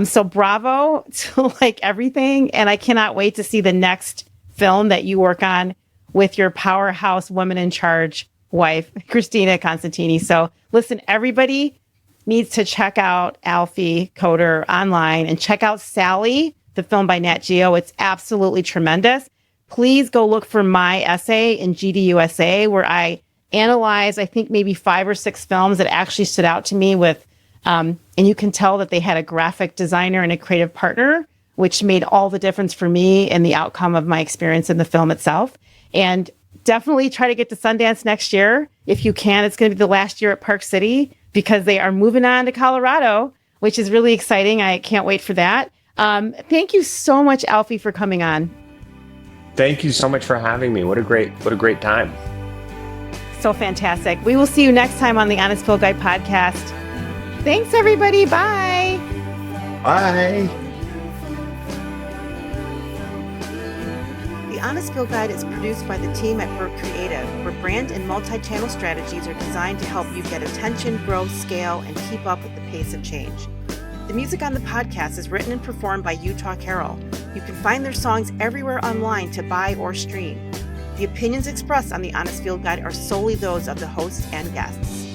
So bravo to like everything. And I cannot wait to see the next film that you work on with your powerhouse woman in charge wife, Christina Costantini. So listen, everybody needs to check out Alfie Koetter online and check out Sally, the film by Nat Geo. It's absolutely tremendous. Please go look for my essay in GDUSA, where I analyze, I think maybe 5 or 6 films that actually stood out to me with, and you can tell that they had a graphic designer and a creative partner, which made all the difference for me in the outcome of my experience in the film itself. And definitely try to get to Sundance next year. If you can, it's going to be the last year at Park City, because they are moving on to Colorado, which is really exciting. I can't wait for that. Thank you so much, Alfie, for coming on. Thank you so much for having me. What a great time. So fantastic. We will see you next time on the Honest Field Guide podcast. Thanks, everybody. Bye. Bye. The Honest Field Guide is produced by the team at Burke Creative, where brand and multi-channel strategies are designed to help you get attention, grow, scale, and keep up with the pace of change. The music on the podcast is written and performed by Utah Carol. You can find their songs everywhere online to buy or stream. The opinions expressed on the Honest Field Guide are solely those of the hosts and guests.